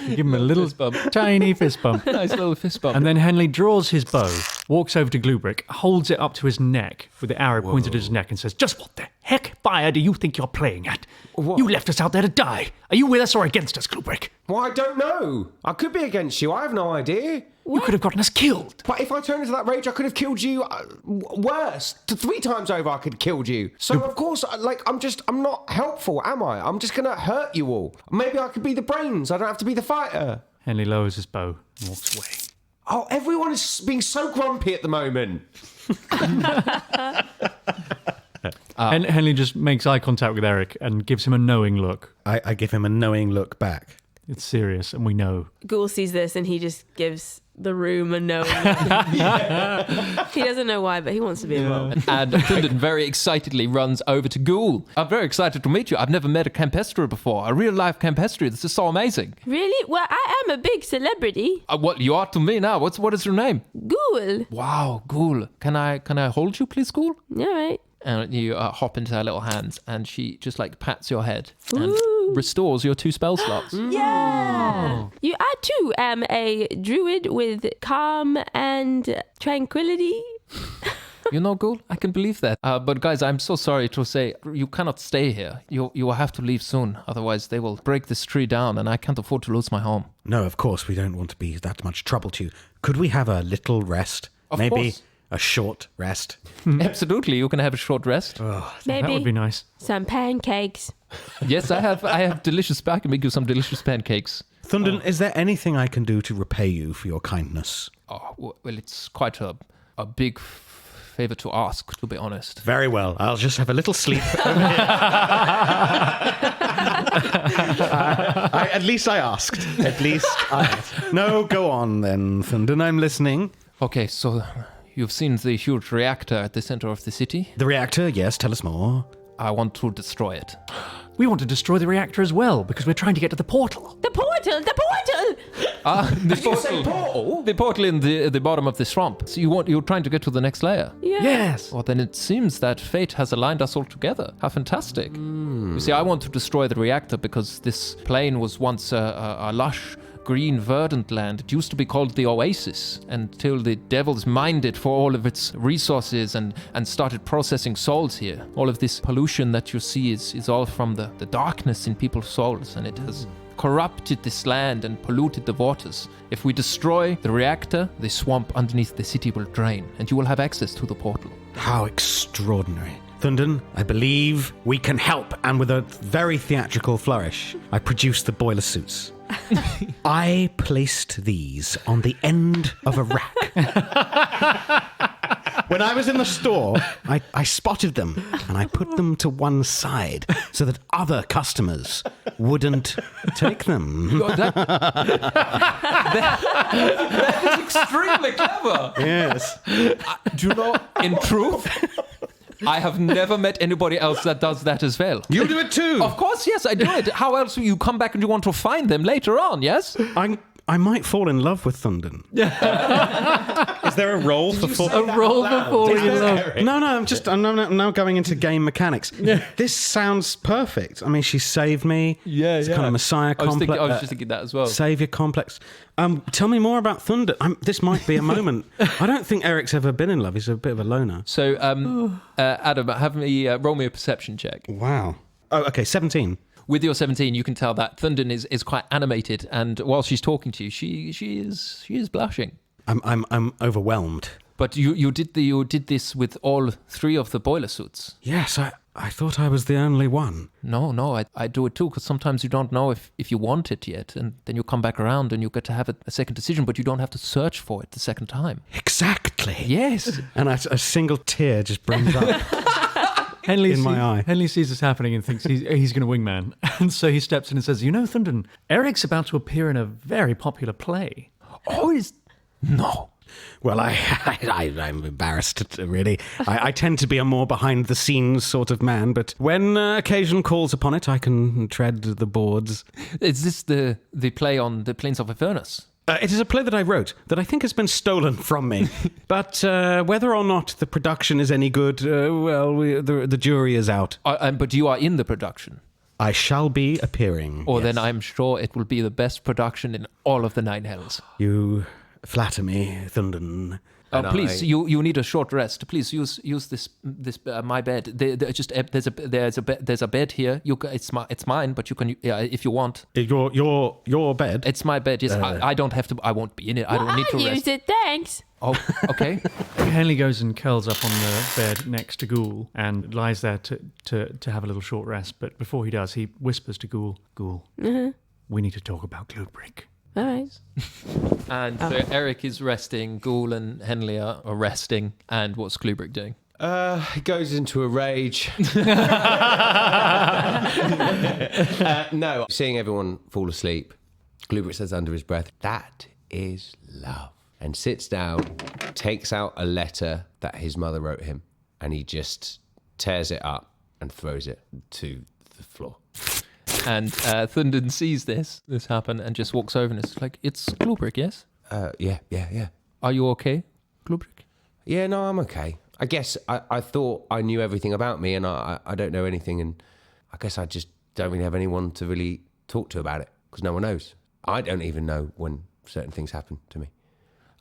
You give him a little Fist bump. tiny fist bump. Nice little fist bump. And then Henley draws his bow, walks over to GlueBrick, holds it up to his neck with the arrow pointed at his neck and says, "Just what the heck fire do you think you're playing at? What? You left us out there to die. Are you with us or against us, GlueBrick? Well, I don't know. I could be against you. I have no idea. You could have gotten us killed. But if I turned into that rage, I could have killed you worse. 3 times over, I could have killed you. So, of course, I'm not helpful, am I? I'm just going to hurt you all. Maybe I could be the brains. I don't have to be the fighter. Henley lowers his bow and walks away. Oh, everyone is being so grumpy at the moment. Henley just makes eye contact with Eric and gives him a knowing look. I give him a knowing look back. It's serious, and we know. Ghoul sees this and he just gives the room a knowing look. He doesn't know why, but he wants to be involved. And Thundern very excitedly runs over to Ghoul. I'm very excited to meet you. I've never met a campestro before, a real-life campestro. This is so amazing. Really? Well, I am a big celebrity. What you are to me now. What is your name? Ghoul. Wow, Ghoul. Can I hold you, please, Ghoul? All right. And you hop into her little hands, and she just pats your head and restores your 2 spell slots. Yeah. I too am a druid with calm and tranquility. You know, Ghoul, I can believe that. But guys, I'm so sorry to say, you cannot stay here. You will have to leave soon. Otherwise, they will break this tree down, and I can't afford to lose my home. No, of course, we don't want to be that much trouble to you. Could we have a little rest? Of Maybe course. a short rest? Absolutely, you can have a short rest. Maybe That would be nice. some pancakes. Yes, I have delicious. I can make you some delicious pancakes. Thundern, is there anything I can do to repay you for your kindness? Oh, well, it's quite a big favor to ask, to be honest. Very well. I'll just have a little sleep over here. At least I asked. No, go on then, Thundern. I'm listening. Okay, so you've seen the huge reactor at the center of the city. The reactor, yes, tell us more. I want to destroy it. We want to destroy the reactor as well, because we're trying to get to the portal. The portal! The portal. The portal in the bottom of the swamp. So you're trying to get to the next layer. Yeah. Yes. Well, then it seems that fate has aligned us all together. How fantastic. You see, I want to destroy the reactor because this plane was once a lush, green, verdant land. It used to be called the Oasis until the devils mined it for all of its resources and started processing souls here. All of this pollution that you see is all from the darkness in people's souls, and it has corrupted this land and polluted the waters. If we destroy the reactor, the swamp underneath the city will drain, and you will have access to the portal. How extraordinary. Thundern, I believe we can help. And with a very theatrical flourish, I produced the boiler suits. I placed these on the end of a rack. When I was in the store, I spotted them and I put them to one side so that other customers wouldn't take them. That is extremely clever. Yes. Do you know, in truth, I have never met anybody else that does that as well. You do it too. Of course, yes, I do it. How else will you come back and you want to find them later on, yes? I might fall in love with Thundern. Is there a role for A roll for falling in love. No, I'm now going into game mechanics. This sounds perfect. I mean, she saved me. Yeah, it's kind of Messiah complex. I was just thinking that as well. Savior complex. Tell me more about Thunder. This might be a moment. I don't think Eric's ever been in love. He's a bit of a loner. So, Adam, have me roll me a perception check. Wow. Oh, okay, 17. With your 17, you can tell that Thundern is quite animated, and while she's talking to you, she is blushing. I'm overwhelmed. But you did this with all 3 of the boiler suits. Yes, I thought I was the only one. No, I do it too, because sometimes you don't know if you want it yet, and then you come back around and you get to have a second decision, but you don't have to search for it the second time. Exactly. Yes. And a single tear just brings up. Henley in my eye. Henley sees this happening and thinks he's going to wingman. And so he steps in and says, Thundern, Eric's about to appear in a very popular play. Oh, no. Well, I'm embarrassed, really. I tend to be a more behind-the-scenes sort of man, but when occasion calls upon it, I can tread the boards. Is this the play on the Plains of Avernus? It is a play that I wrote that I think has been stolen from me. But whether or not the production is any good, the jury is out. But you are in the production. I shall be appearing. Or yes. then I'm sure it will be the best production in all of the 9 Hells. You flatter me, Thundern. I tend to be a more behind-the-scenes sort of man, but when occasion calls upon it, I can tread the boards. It is a play that I wrote that I think has been stolen from me. But whether or not the production is any good, the jury is out. I shall be appearing. You flatter me, Thundern. And Please, you need a short rest. Please use this my bed. There's a bed here. It's mine, but you can if you want. Your bed. It's my bed. Yes, I don't have to. I won't be in it. I don't need to I'll rest. use it, thanks. Oh, okay. Henley goes and curls up on the bed next to Ghoul and lies there to have a little short rest. But before he does, he whispers to Ghoul, we need to talk about GlueBrick. All right. And so Eric is resting, Ghoul and Henley are resting. And what's GlueBrick doing? He goes into a rage. No, seeing everyone fall asleep, GlueBrick says under his breath, "That is love." And sits down, takes out a letter that his mother wrote him, and he just tears it up and throws it to the floor. And Thundern sees this happen and just walks over and is like, "It's GlueBrick, yes? Yeah. Are you okay, GlueBrick?" Yeah, no, I'm okay. I guess I thought I knew everything about me, and I don't know anything, and I guess I just don't really have anyone to really talk to about it, because no one knows. I don't even know when certain things happen to me.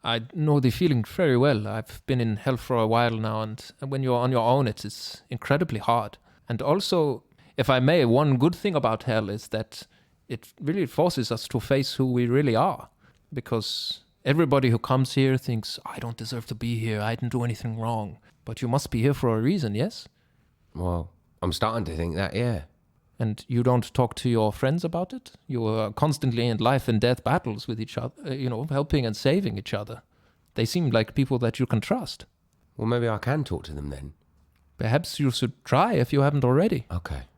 I know the feeling very well. I've been in hell for a while now, and when you're on your own, it's incredibly hard. And also, if I may, one good thing about hell is that it really forces us to face who we really are. Because everybody who comes here thinks, I don't deserve to be here, I didn't do anything wrong. But you must be here for a reason, yes? Well, I'm starting to think that, yeah. And you don't talk to your friends about it? You are constantly in life and death battles with each other, helping and saving each other. They seem like people that you can trust. Well, maybe I can talk to them then. Perhaps you should try if you haven't already. Okay.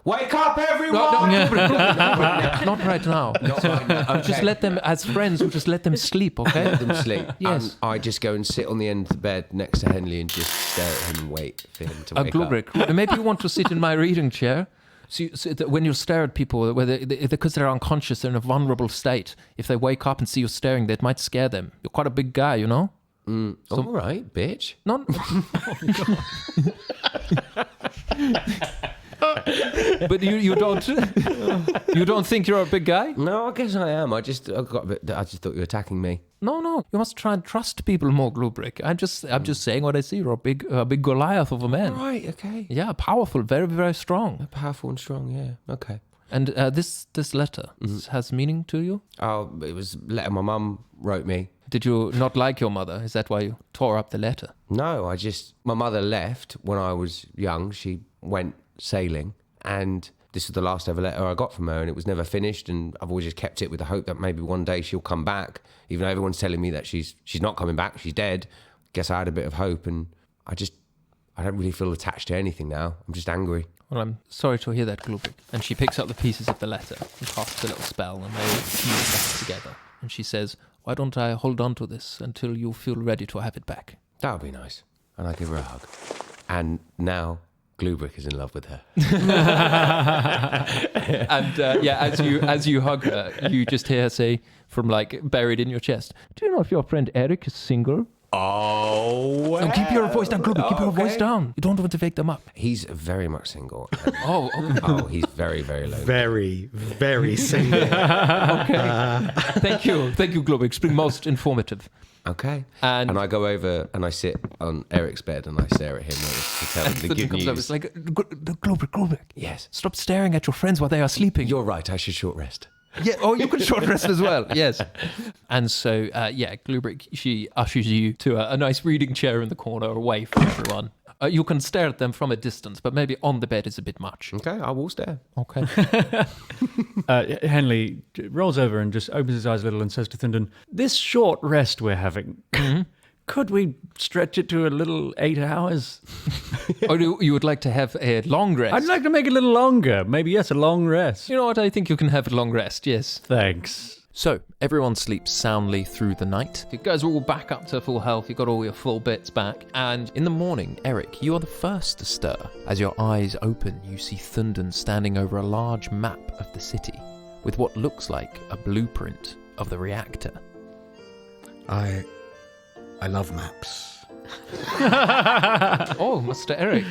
Wake up, everyone! Not right now. Not right now. Okay. Just let them, as friends, we'll just let them sleep, okay? Let them sleep. Yes. I just go and sit on the end of the bed next to Henley and just stare at him and wait for him to wake up. GlueBrick, maybe you want to sit in my reading chair. So that when you stare at people, because they're unconscious, they're in a vulnerable state. If they wake up and see you staring, that might scare them. You're quite a big guy, you know? All right, bitch. No. But you don't think you're a big guy? No, I guess I am. I just thought you were attacking me. No. You must try and trust people more, GlueBrick. I'm just saying what I see. You're a big Goliath of a man. All right, okay. Yeah, powerful, very, very strong. Powerful and strong, yeah. Okay. And this letter has meaning to you? Oh, it was a letter my mum wrote me. Did you not like your mother? Is that why you tore up the letter? No, my mother left when I was young. She went sailing, and this was the last ever letter I got from her, and it was never finished, and I've always just kept it with the hope that maybe one day she'll come back, even though everyone's telling me that she's not coming back, she's dead. Guess I had a bit of hope, and I don't really feel attached to anything now. I'm just angry. Well, I'm sorry to hear that, GlueBrick. And she picks up the pieces of the letter and casts a little spell, and they fuse back together. And she says, "Why don't I hold on to this until you feel ready to have it back?" That would be nice. And I give her a hug. And now GlueBrick is in love with her. And as you hug her, you just hear her say, from buried in your chest, "Do you know if your friend Eric is single?" Oh, well. No, keep your voice down, GlueBrick. Keep your Okay. voice down. You don't want to wake them up. He's very much single. Oh, okay. Oh, he's very, very lonely. Very, very single. Okay. Thank you, GlueBrick. It's been most informative. Okay. And I go over and I sit on Eric's bed and I stare at him to tell him the good comes news. over. It's like, GlueBrick. Yes. Stop staring at your friends while they are sleeping. You're right. I should short rest. Yeah. Oh, you can short rest as well. Yes. And so, GlueBrick, she ushers you to a nice reading chair in the corner, away from everyone. You can stare at them from a distance, but maybe on the bed is a bit much. Okay, I will stare. Okay. Henley rolls over and just opens his eyes a little and says to Thundern, "This short rest we're having, could we stretch it to a little 8 hours? Or you would like to have a long rest? I'd like to make it a little longer. Maybe, yes, a long rest." You know what? I think you can have a long rest, yes. Thanks. So, everyone sleeps soundly through the night. You guys are all back up to full health. You've got all your full bits back. And in the morning, Eric, you are the first to stir. As your eyes open, you see Thundern standing over a large map of the city with what looks like a blueprint of the reactor. I love maps. Oh, Mr. Eric.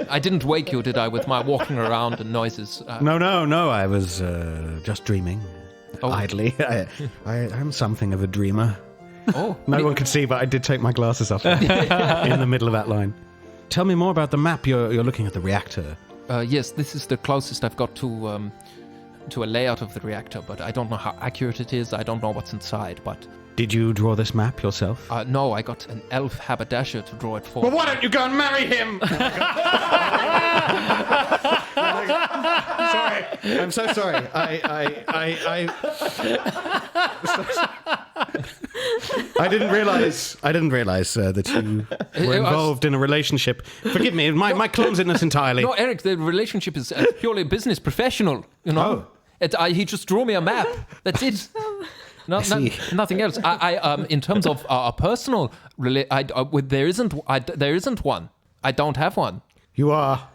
I didn't wake you, did I, with my walking around and noises? No. I was just dreaming. Oh. Idly. I am something of a dreamer. Oh, No one could see, but I did take my glasses off in the middle of that line. Tell me more about the map. You're looking at the reactor. yes, this is the closest I've got to a layout of the reactor, but I don't know how accurate it is. I don't know what's inside, but... Did you draw this map yourself? No, I got an elf haberdasher to draw it for Well, me. why don't you go and marry him? Sorry, I'm so sorry. I didn't realize that you were involved in a relationship. Forgive me, my clumsiness entirely. No, Eric, the relationship is purely business professional, you know? He just drew me a map. That's it. Nothing else. I in terms of a personal, there isn't one. I don't have one. You are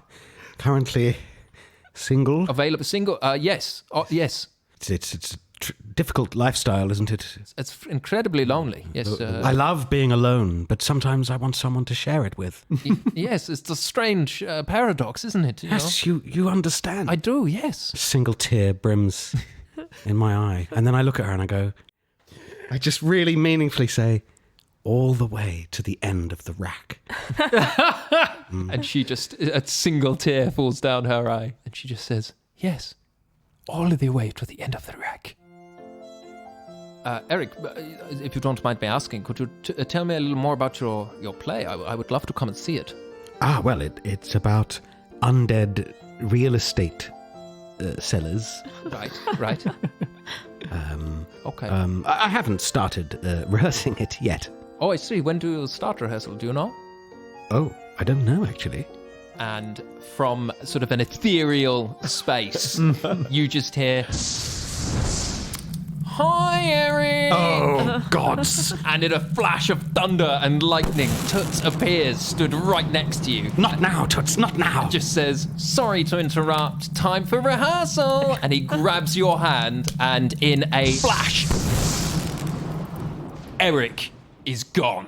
currently single. Available single? Yes. Yes. It's a difficult lifestyle, isn't it? It's incredibly lonely. Yes. I love being alone, but sometimes I want someone to share it with. Yes, it's a strange paradox, isn't it? Yes, you understand. I do. Yes. A single tear brims in my eye, and then I look at her and I just really meaningfully say, all the way to the end of the rack. And she just, a single tear falls down her eye, and she just says, yes, all the way to the end of the rack. Eric, if you don't mind me asking, could you tell me a little more about your play? I would love to come and see it. Well, it's about undead real estate sellers. Right. Okay. I haven't started rehearsing it yet. Oh, I see. When do you start rehearsal? Do you know? Oh, I don't know, actually. And from sort of an ethereal space, you just hear, "Hi, Eric!" Oh, gods. And in a flash of thunder and lightning, Toots appears, stood right next to you. Not now, Toots, not now. Just says, "Sorry to interrupt, time for rehearsal." And he grabs your hand, and in a flash, Eric is gone.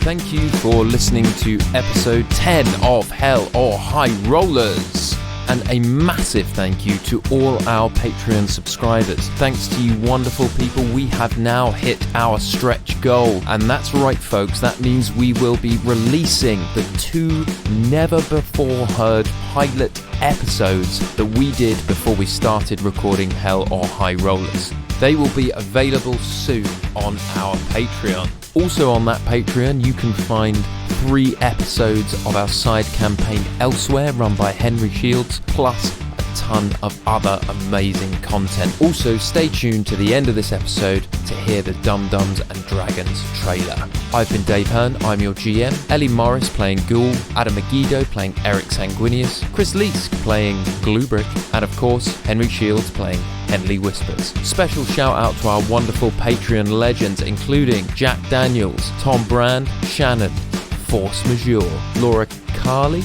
Thank you for listening to episode 10 of Hell or High Rollers. And a massive thank you to all our Patreon subscribers. Thanks to you wonderful people, we have now hit our stretch goal. And that's right, folks, that means we will be releasing the 2 never-before-heard pilot episodes that we did before we started recording Hell or High Rollers. They will be available soon on our Patreon. Also on that Patreon, you can find 3 episodes of our side campaign Elsewhere, run by Henry Shields, plus a ton of other amazing content. Also, stay tuned to the end of this episode to hear the Dum Dums and Dragons trailer. I've been Dave Hearn, I'm your GM. Ellie Morris playing Ghoul, Adam Megiddo playing Eric Sanguinious, Chris Leask playing GlueBrick, and of course, Henry Shields playing Henley Whispers. Special shout out to our wonderful Patreon legends, including Jack Daniels, Tom Brand, Shannon, Force Majeure, Laura Cowley,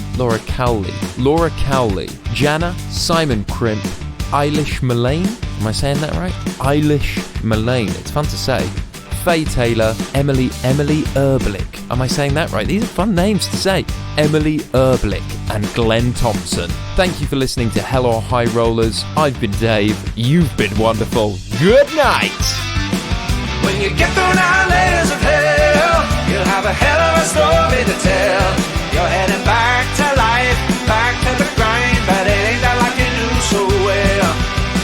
Jana, Simon Crimp, Eilish Mullane, am I saying that right? Eilish Mullane, it's fun to say. Faye Taylor, Emily Erblick, am I saying that right? These are fun names to say. Emily Erblick and Glenn Thompson. Thank you for listening to Hell or High Rollers. I've been Dave, you've been wonderful. Good night! When you get through 9 layers of hell, you'll have a hell of a story to tell. You're heading back to life, back to the grind, but it ain't that like you knew so well.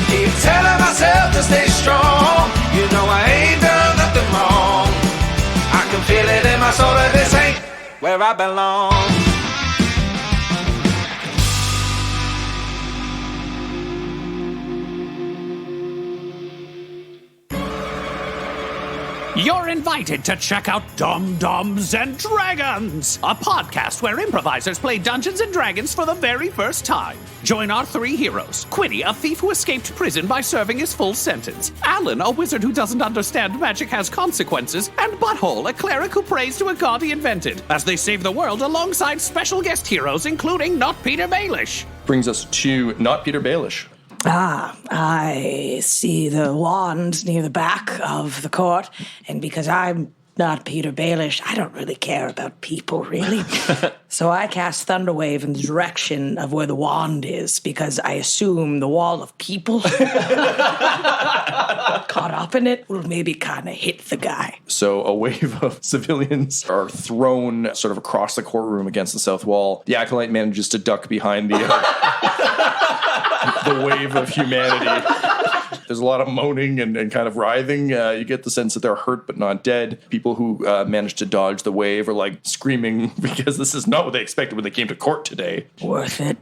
Keep telling myself to stay strong. You know I ain't done nothing wrong. I can feel it in my soul that this ain't where I belong. You're invited to check out Dum Dums and Dragons, a podcast where improvisers play Dungeons and Dragons for the very first time. Join our 3 heroes: Quinny, a thief who escaped prison by serving his full sentence; Alan, a wizard who doesn't understand magic has consequences; and Butthole, a cleric who prays to a god he invented, as they save the world alongside special guest heroes, including Not Peter Baelish. Brings us to Not Peter Baelish. I see the wand near the back of the court, and because I'm not Peter Baelish, I don't really care about people, really. So I cast Thunderwave in the direction of where the wand is because I assume the wall of people caught up in it will maybe kind of hit the guy. So a wave of civilians are thrown sort of across the courtroom against the south wall. The Acolyte manages to duck behind the wave of humanity. There's a lot of moaning and kind of writhing. You get the sense that they're hurt but not dead. People who managed to dodge the wave are like screaming because this is not what they expected when they came to court today. Worth it.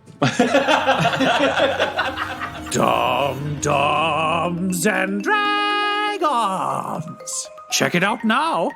Dum-dums and dragons. Check it out now